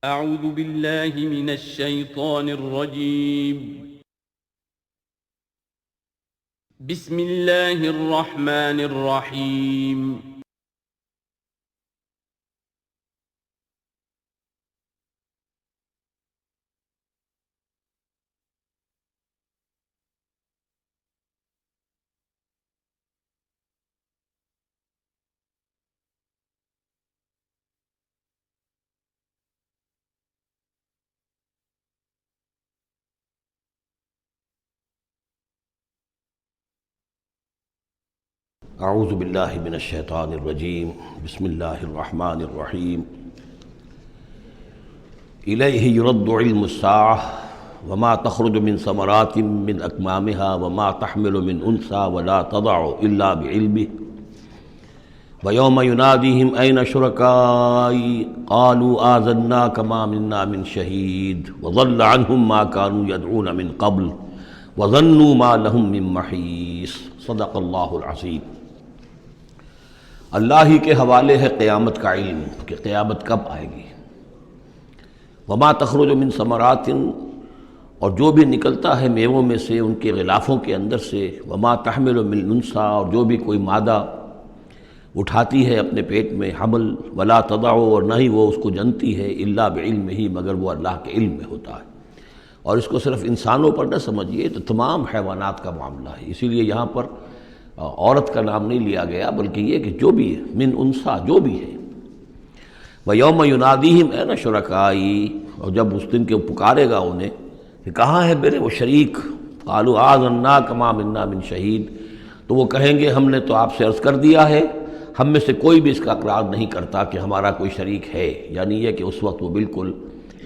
اعوذ باللہ من الشیطان الرجیم بسم اللہ الرحمن الرحیم اعوذ باللہ من الشیطان الرجیم بسم اللہ الرحمن الرحیم الیہ یرد علم الساعة وما تخرج من ثمرات من اکمامها وما تحمل من انثى ولا تضع الا بعلمه ویوم ینادیہم این شرکائی قالوا آذناک ما منا من شہید وضل عنہم ما كانوا يدعون من قبل وظنوا ما لهم من محیص صدق اللہ العظیم۔ اللہ ہی کے حوالے ہے قیامت کا علم کہ قیامت کب آئے گی۔ وما تخرج من ثمرات، اور جو بھی نکلتا ہے میووں میں سے ان کے غلافوں کے اندر سے، وما تحمل من انثی، اور جو بھی کوئی مادہ اٹھاتی ہے اپنے پیٹ میں حمل، ولا تضع، اور نہ ہی وہ اس کو جنتی ہے، الا بعلمہ، مگر وہ اللہ کے علم میں ہوتا ہے۔ اور اس کو صرف انسانوں پر نہ سمجھیے، تو تمام حیوانات کا معاملہ ہے۔ اسی لیے یہاں پر عورت کا نام نہیں لیا گیا، بلکہ یہ کہ جو بھی ہے، من انثیٰ، جو بھی ہے۔ وَيَوْمَ يُنَادِيهِمْ أَيْنَ شُرَكَائِي، اور جب اس دن کے پکارے گا انہیں کہ کہاں ہے میرے وہ شریک، قَالُوا آذَنَّاكَ مَا مِنَّا مِن شَهِيدٍ، تو وہ کہیں گے ہم نے تو آپ سے عرض کر دیا ہے، ہم میں سے کوئی بھی اس کا اقرار نہیں کرتا کہ ہمارا کوئی شریک ہے۔ یعنی یہ کہ اس وقت وہ بالکل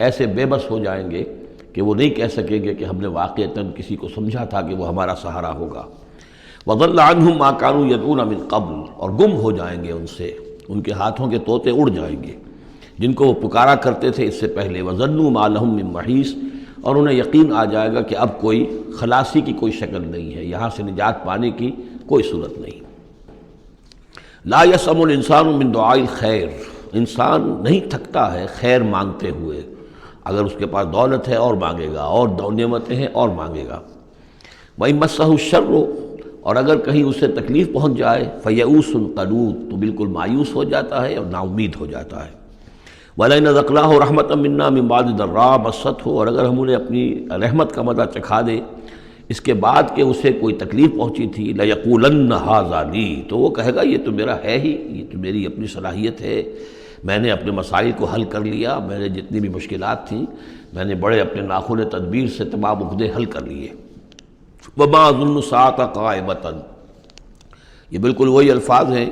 ایسے بے بس ہو جائیں گے کہ وہ نہیں کہہ سکیں گے کہ ہم نے واقعتاً کسی کو سمجھا تھا کہ وہ ہمارا سہارا ہوگا۔ وَضَلَّ عَنْهُمْ مَا كَانُوا يَدْعُونَ مِن قَبْلُ، اور گم ہو جائیں گے ان سے، ان کے ہاتھوں کے طوطے اڑ جائیں گے جن کو وہ پکارا کرتے تھے اس سے پہلے۔ وَظَنُّوا مَا لَهُم مِّن مَّحِيصٍ، اور انہیں یقین آ جائے گا کہ اب کوئی خلاصی کی کوئی شکل نہیں ہے، یہاں سے نجات پانے کی کوئی صورت نہیں۔ لا يسأم الانسان من دعاء الخیر، انسان نہیں تھکتا ہے خیر مانگتے ہوئے، اگر اس کے پاس دولت ہے اور مانگے گا، اور نعمتیں ہیں اور مانگے گا۔ وَإِن مَّسَّهُ الشَّرُّ، اور اگر کہیں اسے تکلیف پہنچ جائے، فَيَئُوسٌ قَنُوطٌ، تو بالکل مایوس ہو جاتا ہے اور نا امید ہو جاتا ہے۔ وَلَئِنْ أَذَقْنَاهُ رَحْمَةً مِنَّا مِن بَعْدِ ضَرَّاءَ مَسَّتْهُ، اور اگر ہم انہیں اپنی رحمت کا مزہ چکھا دے اس کے بعد کہ اسے کوئی تکلیف پہنچی تھی، لَيَقُولَنَّ هَٰذَا لِي، تو وہ کہے گا یہ تو میرا ہے ہی، یہ تو میری اپنی صلاحیت ہے، میں نے اپنے مسائل کو حل کر لیا، میں نے جتنی بھی مشکلات تھیں میں نے بڑے اپنے ناخن تدبیر سے تمام عقدے حل کر لیے۔ وَمَا أَظُنُّ السَّاعَةَ قَائِمَةً، یہ بالکل وہی الفاظ ہیں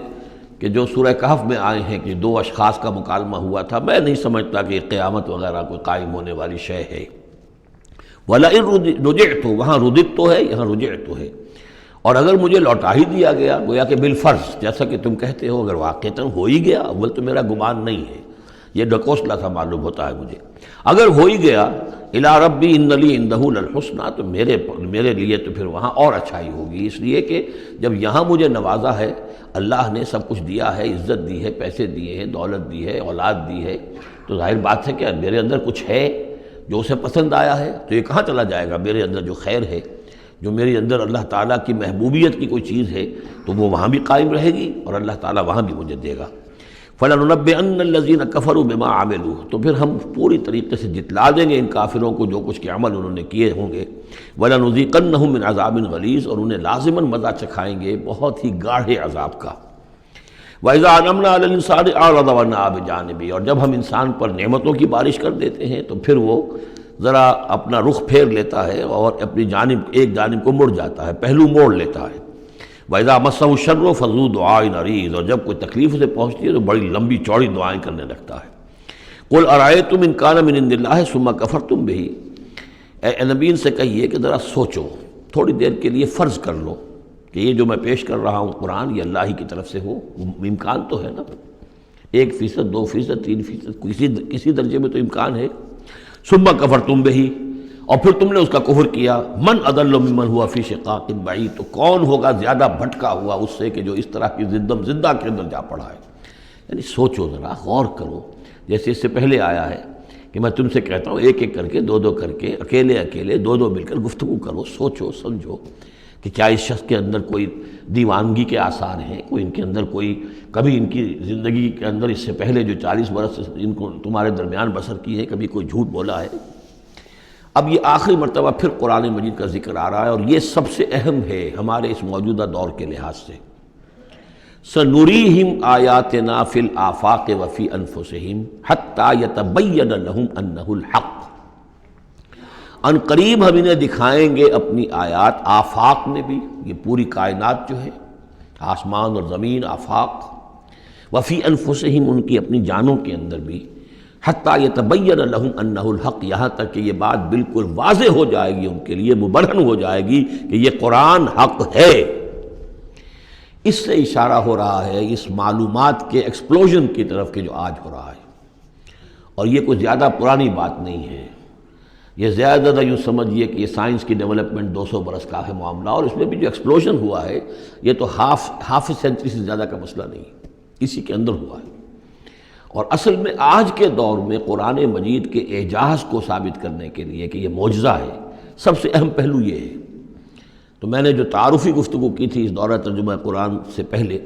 کہ جو سورہ کہف میں آئے ہیں کہ دو اشخاص کا مکالمہ ہوا تھا، میں نہیں سمجھتا کہ قیامت وغیرہ کوئی قائم ہونے والی شے ہے۔ وَلَئِن رُجِعْتُ، وہاں رُدِدْتُ تو ہے، یہاں رُجِعْتُ ہے، اور اگر مجھے لوٹا ہی دیا گیا، گویا کہ بالفرض جیسا کہ تم کہتے ہو، اگر واقعتاً ہو ہی گیا، اول تو میرا گمان نہیں ہے، یہ ڈکوسلا سا معلوم ہوتا ہے مجھے، اگر ہو ہی گیا، اِلیٰ رَبِّی إِنَّ لِی عِندَهُ لَلْحُسْنَىٰ، تو میرے لیے تو پھر وہاں اور اچھائی ہوگی، اس لیے کہ جب یہاں مجھے نوازا ہے، اللہ نے سب کچھ دیا ہے، عزت دی ہے، پیسے دیے ہیں، دولت دی ہے، اولاد دی ہے، تو ظاہر بات ہے کہ میرے اندر کچھ ہے جو اسے پسند آیا ہے، تو یہ کہاں چلا جائے گا؟ میرے اندر جو خیر ہے، جو میرے اندر اللہ تعالیٰ کی محبوبیت کی کوئی چیز ہے، تو وہ وہاں بھی قائم رہے گی اور اللہ تعالیٰ وہاں بھی مجھے دے گا۔ فَلَنُنَبِّئَنَّ الَّذِينَ كَفَرُوا بِمَا عَمِلُوا، تو پھر ہم پوری طریقے سے جتلا دیں گے ان کافروں کو جو کچھ کے عمل انہوں نے کیے ہوں گے۔ وَلَنُذِيقَنَّهُم مِّنْ عَذَابٍ غَلِيظٍ، اور انہیں لازماً مزہ چکھائیں گے بہت ہی گاڑھے عذاب کا۔ وَإِذَا أَنْعَمْنَا عَلَى الْإِنسَانِ أَعْرَضَ وَنَأَىٰ بِجَانِبِهِ، اور جب ہم انسان پر نعمتوں کی بارش کر دیتے ہیں تو پھر وہ ذرا اپنا رخ پھیر لیتا ہے اور اپنی جانب ایک جانب کو مڑ جاتا ہے، پہلو موڑ لیتا ہے۔ وَإِذَا مَسَّهُ الشَّرُّ فَذُو دُعَاءٍ عَرِيضٍ، اور جب کوئی تکلیف اسے پہنچتی ہے تو بڑی لمبی چوڑی دعائیں کرنے لگتا ہے۔ قُلْ أَرَأَيْتُمْ إِنْ كَانَ مِنْ عِنْدِ اللَّهِ ثُمَّ كَفَرْتُمْ بِهِ، اے نبی ان سے کہیے کہ ذرا سوچو، تھوڑی دیر کے لیے فرض کر لو کہ یہ جو میں پیش کر رہا ہوں قرآن یہ اللہ ہی کی طرف سے ہو، امکان تو ہے نا، 1%، 2%، 3%، کسی درجے میں تو امکان ہے۔ ثُمَّ كَفَرْتُمْ بِهِ، اور پھر تم نے اس کا کفر کیا، من اضل ممن هو فی شقاق بعید، تو کون ہوگا زیادہ بھٹکا ہوا اس سے کہ جو اس طرح کی زدہ کے اندر جا پڑا ہے۔ یعنی سوچو ذرا، غور کرو، جیسے اس سے پہلے آیا ہے کہ کہ میں تم سے کہتا ہوں ایک ایک کر کے، دو دو کر کے، اکیلے اکیلے، دو دو مل کر گفتگو کرو، سوچو سمجھو کہ کیا اس شخص کے اندر کوئی دیوانگی کے آثار ہیں، کوئی ان کے اندر کوئی کبھی ان کی زندگی کے اندر اس سے پہلے جو 40 برس ان کو تمہارے درمیان بسر کی ہے کبھی کوئی جھوٹ بولا ہے۔ اب یہ آخری مرتبہ پھر قرآن مجید کا ذکر آ رہا ہے، اور یہ سب سے اہم ہے ہمارے اس موجودہ دور کے لحاظ سے۔ سَنُرِيهِمْ آيَاتِنَا فِي الْآفَاقِ وَفِي أَنفُسِهِمْ حَتَّى يَتَبَيَّنَ لَهُمْ أَنَّهُ الْحَقُّ۔ ان قریب ہم انہیں دکھائیں گے اپنی آیات، آفاق میں بھی، یہ پوری کائنات جو ہے، آسمان اور زمین، آفاق، وفی انفسہم، ان کی اپنی جانوں کے اندر بھی، حتیٰ یتبین لہم انہ الحق، یہاں تک کہ یہ بات بالکل واضح ہو جائے گی ان کے لیے، مبرہن ہو جائے گی کہ یہ قرآن حق ہے۔ اس سے اشارہ ہو رہا ہے اس معلومات کے ایکسپلوژن کی طرف کہ جو آج ہو رہا ہے، اور یہ کوئی زیادہ پرانی بات نہیں ہے، یہ زیادہ یوں سمجھیے کہ یہ سائنس کی ڈیولپمنٹ 200 برس کا ہے معاملہ، اور اس میں بھی جو ایکسپلوژن ہوا ہے یہ تو ہاف سینچری سے زیادہ کا مسئلہ نہیں، اسی کے اندر ہوا ہے۔ اور اصل میں آج کے دور میں قرآن مجید کے اعجاز کو ثابت کرنے کے لیے کہ یہ معجزہ ہے، سب سے اہم پہلو یہ ہے۔ تو میں نے جو تعارفی گفتگو کی تھی اس دورہ ترجمہ قرآن سے پہلے،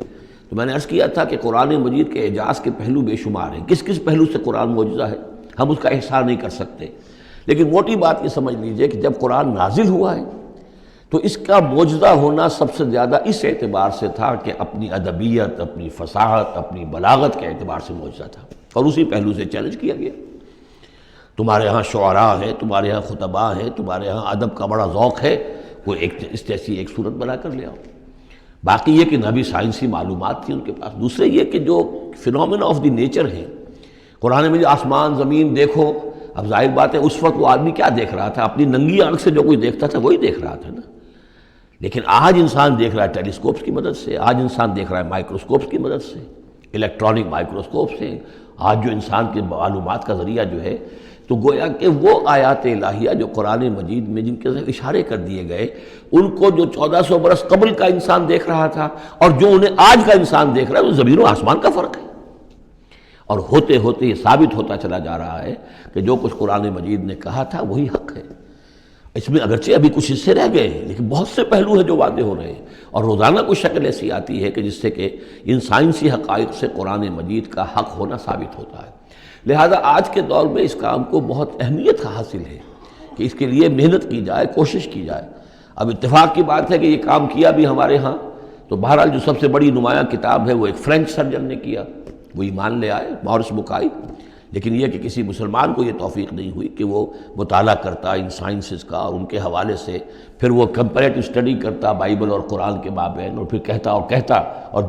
تو میں نے عرض کیا تھا کہ قرآن مجید کے اعجاز کے پہلو بے شمار ہیں، کس کس پہلو سے قرآن معجزہ ہے ہم اس کا احصار نہیں کر سکتے، لیکن موٹی بات یہ سمجھ لیجئے کہ جب قرآن نازل ہوا ہے تو اس کا معجزہ ہونا سب سے زیادہ اس اعتبار سے تھا کہ اپنی ادبیت، اپنی فصاحت، اپنی بلاغت کے اعتبار سے معجزہ تھا، اور اسی پہلو سے چیلنج کیا گیا۔ تمہارے ہاں شعراء ہیں، تمہارے ہاں خطباء ہیں، تمہارے ہاں ادب کا بڑا ذوق ہے، وہ اس جیسی ایک صورت بنا کر لے آؤ۔ باقی یہ کہ نہ بھی سائنسی معلومات تھی ان کے پاس، دوسرے یہ کہ جو فینومینا آف دی نیچر ہیں قرآن میں، جو آسمان زمین دیکھو، اب ظاہر بات ہے اس وقت وہ آدمی کیا دیکھ رہا تھا، اپنی ننگی آنکھ سے جو کوئی دیکھتا تھا وہی دیکھ رہا تھا نا، لیکن آج انسان دیکھ رہا ہے ٹیلیسکوپس کی مدد سے، آج انسان دیکھ رہا ہے مائکروسکوپس کی مدد سے، الیکٹرانک مائکروسکوپ سے، آج جو انسان کے معلومات کا ذریعہ جو ہے، تو گویا کہ وہ آیات الہیہ جو قرآن مجید میں جن کے اشارے کر دیے گئے، ان کو جو 1400 برس قبل کا انسان دیکھ رہا تھا اور جو انہیں آج کا انسان دیکھ رہا ہے، وہ زمین و آسمان کا فرق ہے۔ اور ہوتے ہوتے یہ ثابت ہوتا چلا جا رہا ہے کہ جو کچھ قرآن مجید نے کہا تھا وہی حق ہے۔ اس میں اگرچہ ابھی کچھ حصے رہ گئے ہیں، لیکن بہت سے پہلو ہیں جو واضح ہو رہے ہیں، اور روزانہ کوئی شکل ایسی آتی ہے کہ جس سے کہ ان سائنسی حقائق سے قرآن مجید کا حق ہونا ثابت ہوتا ہے۔ لہذا آج کے دور میں اس کام کو بہت اہمیت حاصل ہے کہ اس کے لیے محنت کی جائے، کوشش کی جائے۔ اب اتفاق کی بات ہے کہ یہ کام کیا بھی ہمارے ہاں، تو بہرحال جو سب سے بڑی نمایاں کتاب ہے وہ ایک فرینچ سرجن نے کیا، وہ ایمان لے آئے، مورس بکائی، لیکن یہ کہ کسی مسلمان کو یہ توفیق نہیں ہوئی کہ وہ مطالعہ کرتا ان سائنسز کا، اور ان کے حوالے سے پھر وہ کمپیریٹو اسٹڈی کرتا بائبل اور قرآن کے مابین، اور پھر کہتا اور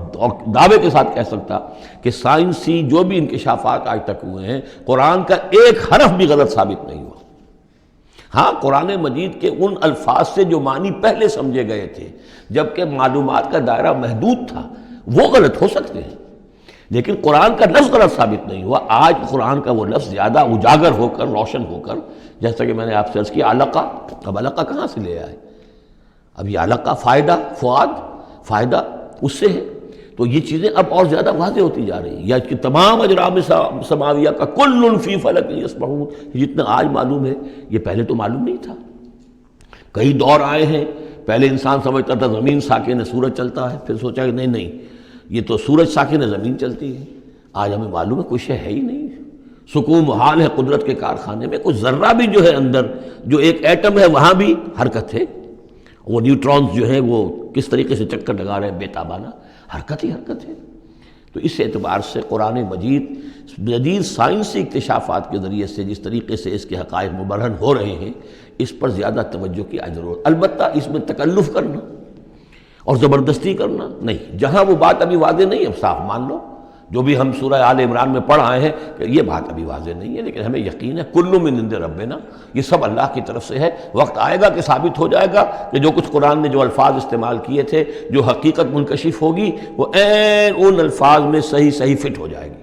دعوے کے ساتھ کہہ سکتا کہ سائنسی جو بھی انکشافات آج تک ہوئے ہیں قرآن کا ایک حرف بھی غلط ثابت نہیں ہوا۔ ہاں، قرآن مجید کے ان الفاظ سے جو معنی پہلے سمجھے گئے تھے جبکہ معلومات کا دائرہ محدود تھا وہ غلط ہو سکتے ہیں، لیکن قرآن کا لفظ غلط ثابت نہیں ہوا۔ آج قرآن کا وہ لفظ زیادہ اجاگر ہو کر، روشن ہو کر، جیسا کہ میں نے آپ سے عرض کیا علقہ، اب علقہ کہاں سے لے آئے؟ اب یہ علقہ فائدہ، فؤاد، فائدہ اس سے ہے، تو یہ چیزیں اب اور زیادہ واضح ہوتی جا رہی ہیں۔ یا کہ تمام اجرام سماویہ کا کل فی فلک یسبحون، جتنا آج معلوم ہے یہ پہلے تو معلوم نہیں تھا۔ کئی دور آئے ہیں، پہلے انسان سمجھتا تھا زمین ساکن ہے، سورج چلتا ہے، پھر سوچا کہ نہیں یہ تو سورج ساکن ہے، زمین چلتی ہے۔ آج ہمیں معلوم ہے کوئی شے ہے ہی نہیں، سکون محال ہے قدرت کے کارخانے میں، کوئی ذرہ بھی جو ہے اندر، جو ایک ایٹم ہے وہاں بھی حرکت ہے، وہ نیوٹرونز جو ہیں وہ کس طریقے سے چکر لگا رہے ہیں بے تابانہ، حرکت ہی حرکت ہے۔ تو اس اعتبار سے قرآن مجید جدید سائنسی اکتشافات کے ذریعے سے جس طریقے سے اس کے حقائق مبرہن ہو رہے ہیں، اس پر زیادہ توجہ کی ضرورت۔ البتہ اس میں تکلف کرنا اور زبردستی کرنا نہیں، جہاں وہ بات ابھی واضح نہیں، اب صاف مان لو، جو بھی ہم سورہ آل عمران میں پڑھ آئے ہیں کہ یہ بات ابھی واضح نہیں ہے، لیکن ہمیں یقین ہے کل من عند ربنا، یہ سب اللہ کی طرف سے ہے۔ وقت آئے گا کہ ثابت ہو جائے گا کہ جو کچھ قرآن نے جو الفاظ استعمال کیے تھے، جو حقیقت منکشف ہوگی، وہ عین ان الفاظ میں صحیح فٹ ہو جائے گی،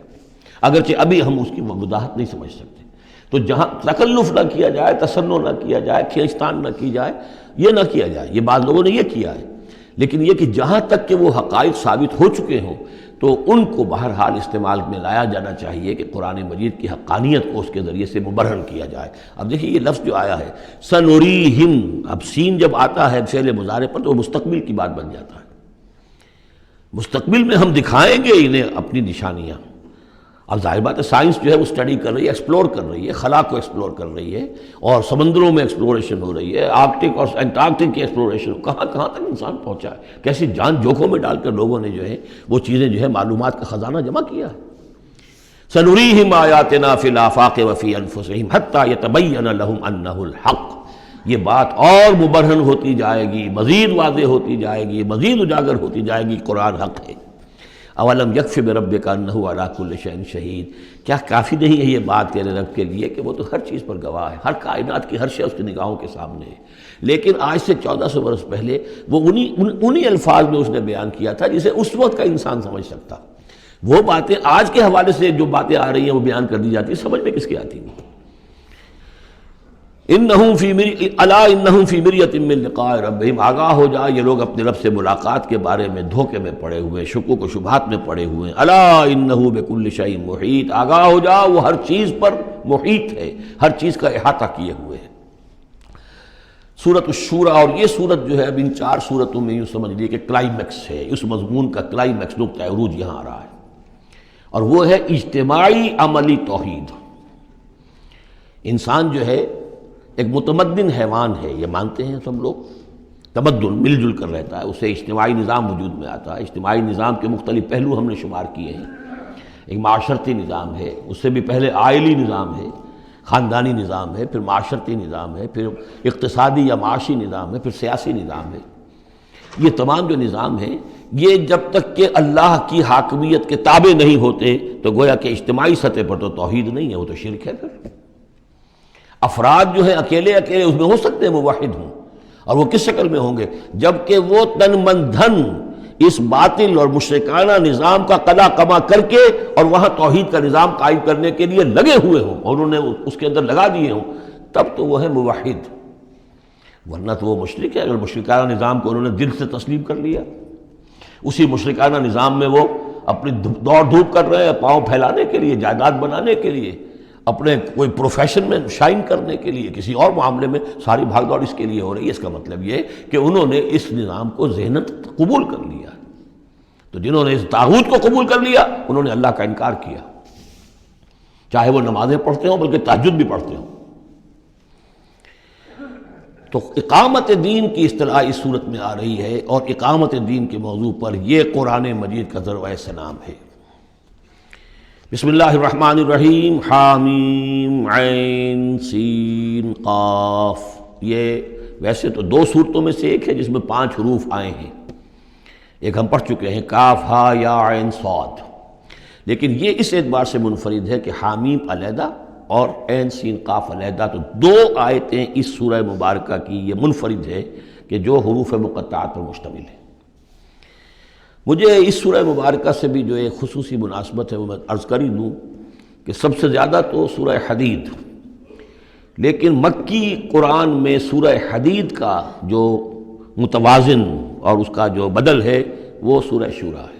اگرچہ ابھی ہم اس کی وضاحت نہیں سمجھ سکتے۔ تو جہاں تکلف نہ کیا جائے، تصنع نہ کیا جائے، کھینچتان نہ کی جائے، یہ نہ کیا جائے، یہ بعض لوگوں نے یہ کیا ہے، لیکن یہ کہ جہاں تک کہ وہ حقائق ثابت ہو چکے ہوں تو ان کو بہرحال استعمال میں لایا جانا چاہیے کہ قرآن مجید کی حقانیت کو اس کے ذریعے سے مبرہن کیا جائے۔ اب دیکھیے یہ لفظ جو آیا ہے سنوریہم، اب سین جب آتا ہے فعل مضارع پر تو مستقبل کی بات بن جاتا ہے، مستقبل میں ہم دکھائیں گے انہیں اپنی نشانیاں۔ اب ظاہر بات ہے سائنس جو ہے وہ اسٹڈی کر رہی ہے، ایکسپلور کر رہی ہے، خلا کو ایکسپلور کر رہی ہے، اور سمندروں میں ایکسپلوریشن ہو رہی ہے، آرکٹک اور انٹارکٹک کی ایکسپلوریشن، کہاں کہاں تک انسان پہنچا ہے، کیسی جان جوکھوں میں ڈال کر لوگوں نے جو ہے وہ چیزیں جو ہے معلومات کا خزانہ جمع کیا ہے۔ سنریہم آیاتنا فی الآفاق وفی انفسہم حتی یتبین لہم انہ الحق، یہ بات اور مبرہن ہوتی جائے گی، مزید واضح ہوتی جائے گی، مزید اجاگر ہوتی جائے گی، قرآن حق ہے۔ اولم یکف بربک انہ علی کل شیء شہید، کیا کافی نہیں ہے یہ بات تیرے رب کے لیے کہ وہ تو ہر چیز پر گواہ ہے، ہر کائنات کی ہر شے اس کی نگاہوں کے سامنے ہے۔ لیکن آج سے 1400 برس پہلے وہ انہی الفاظ میں اس نے بیان کیا تھا جسے اس وقت کا انسان سمجھ سکتا۔ وہ باتیں آج کے حوالے سے جو باتیں آ رہی ہیں وہ بیان کر دی جاتی ہیں، سمجھ میں کس کی آتی نہیں۔ انہم فی مریۃ من لقاء ربہم، آگاہ ہو جا یہ لوگ اپنے رب سے ملاقات کے بارے میں دھوکے میں پڑے ہوئے، شکوک و شبہات میں پڑے ہوئے۔ الا انہ بکل شیء محیط، آگاہ ہو جا وہ ہر چیز پر محیط ہے، ہر چیز کا احاطہ کیے ہوئے ہے۔ سورۃ الشورى، اور یہ سورت جو ہے اب ان 4 سورتوں میں یوں سمجھ لیے کہ کلائمیکس ہے، اس مضمون کا کلائمیکس، نقطہ عروج یہاں آ رہا ہے، اور وہ ہے اجتماعی عملی توحید۔ انسان جو ہے ایک متمدن حیوان ہے، یہ مانتے ہیں سب لوگ، تمدن مل جل کر رہتا ہے، اسے اجتماعی نظام وجود میں آتا ہے۔ اجتماعی نظام کے مختلف پہلو ہم نے شمار کیے ہیں، ایک معاشرتی نظام ہے، اس سے بھی پہلے عائلی نظام ہے، خاندانی نظام ہے، پھر معاشرتی نظام ہے، پھر اقتصادی یا معاشی نظام ہے، پھر سیاسی نظام ہے۔ یہ تمام جو نظام ہیں یہ جب تک کہ اللہ کی حاکمیت کے تابع نہیں ہوتے تو گویا کہ اجتماعی سطح پر تو توحید نہیں ہے، وہ تو شرک ہے۔ پھر افراد جو ہیں اکیلے اکیلے اس میں ہو سکتے ہیں موحد ہوں، اور وہ کس شکل میں ہوں گے؟ جبکہ وہ تن من دھن اس باطل اور مشرکانہ نظام کا قلع کما کر کے اور وہاں توحید کا نظام قائم کرنے کے لیے لگے ہوئے ہوں اور انہوں نے اس کے اندر لگا دیے ہوں، تب تو وہ ہے موحد، ورنہ تو وہ مشرک ہے۔ اگر مشرکانہ نظام کو انہوں نے دل سے تسلیم کر لیا، اسی مشرکانہ نظام میں وہ اپنی دوڑ دھوپ کر رہے ہیں پاؤں پھیلانے کے لیے، جائیداد بنانے کے لیے، اپنے کوئی پروفیشن میں شائن کرنے کے لیے، کسی اور معاملے میں ساری بھاگ دوڑ اس کے لیے ہو رہی ہے، اس کا مطلب یہ کہ انہوں نے اس نظام کو ذہناً قبول کر لیا۔ تو جنہوں نے اس طاغوت کو قبول کر لیا انہوں نے اللہ کا انکار کیا، چاہے وہ نمازیں پڑھتے ہوں بلکہ تہجد بھی پڑھتے ہوں۔ تو اقامت دین کی اصطلاح اس صورت میں آ رہی ہے، اور اقامت دین کے موضوع پر یہ قرآن مجید کا ذروۂ سلام ہے۔ بسم اللہ الرحمن الرحیم، حامیم عین سین قاف۔ یہ ویسے تو 2 صورتوں میں سے ایک ہے جس میں 5 حروف آئے ہیں، ایک ہم پڑھ چکے ہیں کاف ہا یا عین صاد، لیکن یہ اس اعتبار سے منفرد ہے کہ حامیم علیحدہ اور عین سین قاف علیحدہ، تو 2 آیتیں اس سورہ مبارکہ کی یہ منفرد ہے کہ جو حروف مقطعات پر مشتمل ہے۔ مجھے اس سورہ مبارکہ سے بھی جو ایک خصوصی مناسبت ہے وہ میں عرض کر ہی دوں کہ سب سے زیادہ تو سورہ حدید، لیکن مکی قرآن میں سورہ حدید کا جو متوازن اور اس کا جو بدل ہے وہ سورہ شورى ہے۔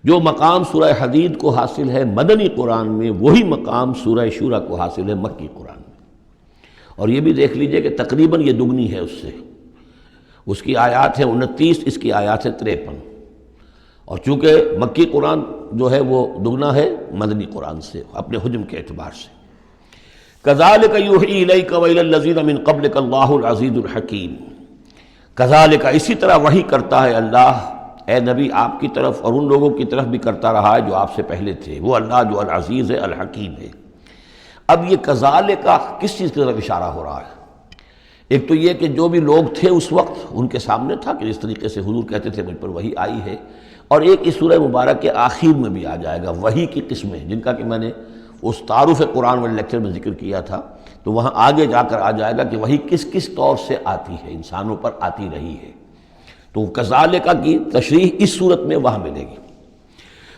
جو مقام سورہ حدید کو حاصل ہے مدنی قرآن میں، وہی مقام سورہ شورى کو حاصل ہے مکی قرآن میں، اور یہ بھی دیکھ لیجئے کہ تقریباً یہ دگنی ہے اس سے، اس کی آیات ہیں 29، اس کی آیات ہیں 53، اور چونکہ مکی قرآن جو ہے وہ دگنا ہے مدنی قرآن سے اپنے حجم کے اعتبار سے۔ کذالک یوحی الیک والی الذین من قبلک اللہ العزیز الحکیم، کذالک اسی طرح وحی کرتا ہے اللہ اے نبی آپ کی طرف، اور ان لوگوں کی طرف بھی کرتا رہا ہے جو آپ سے پہلے تھے، وہ اللہ جو العزیز ہے الحکیم ہے۔ اب یہ کذالک کس چیز کی طرف اشارہ ہو رہا ہے؟ ایک تو یہ کہ جو بھی لوگ تھے اس وقت ان کے سامنے تھا کہ جس طریقے سے حضور کہتے تھے مجھ پر وحی آئی ہے، اور ایک اس سورہ مبارک کے آخر میں بھی آ جائے گا وحی کی قسمیں، جن کا کہ میں نے اس تعارف قرآن والے لیکچر میں ذکر کیا تھا، تو وہاں آگے جا کر آ جائے گا کہ وحی کس کس طور سے آتی ہے، انسانوں پر آتی رہی ہے۔ تو کذالک کی تشریح اس صورت میں وہاں ملے گی۔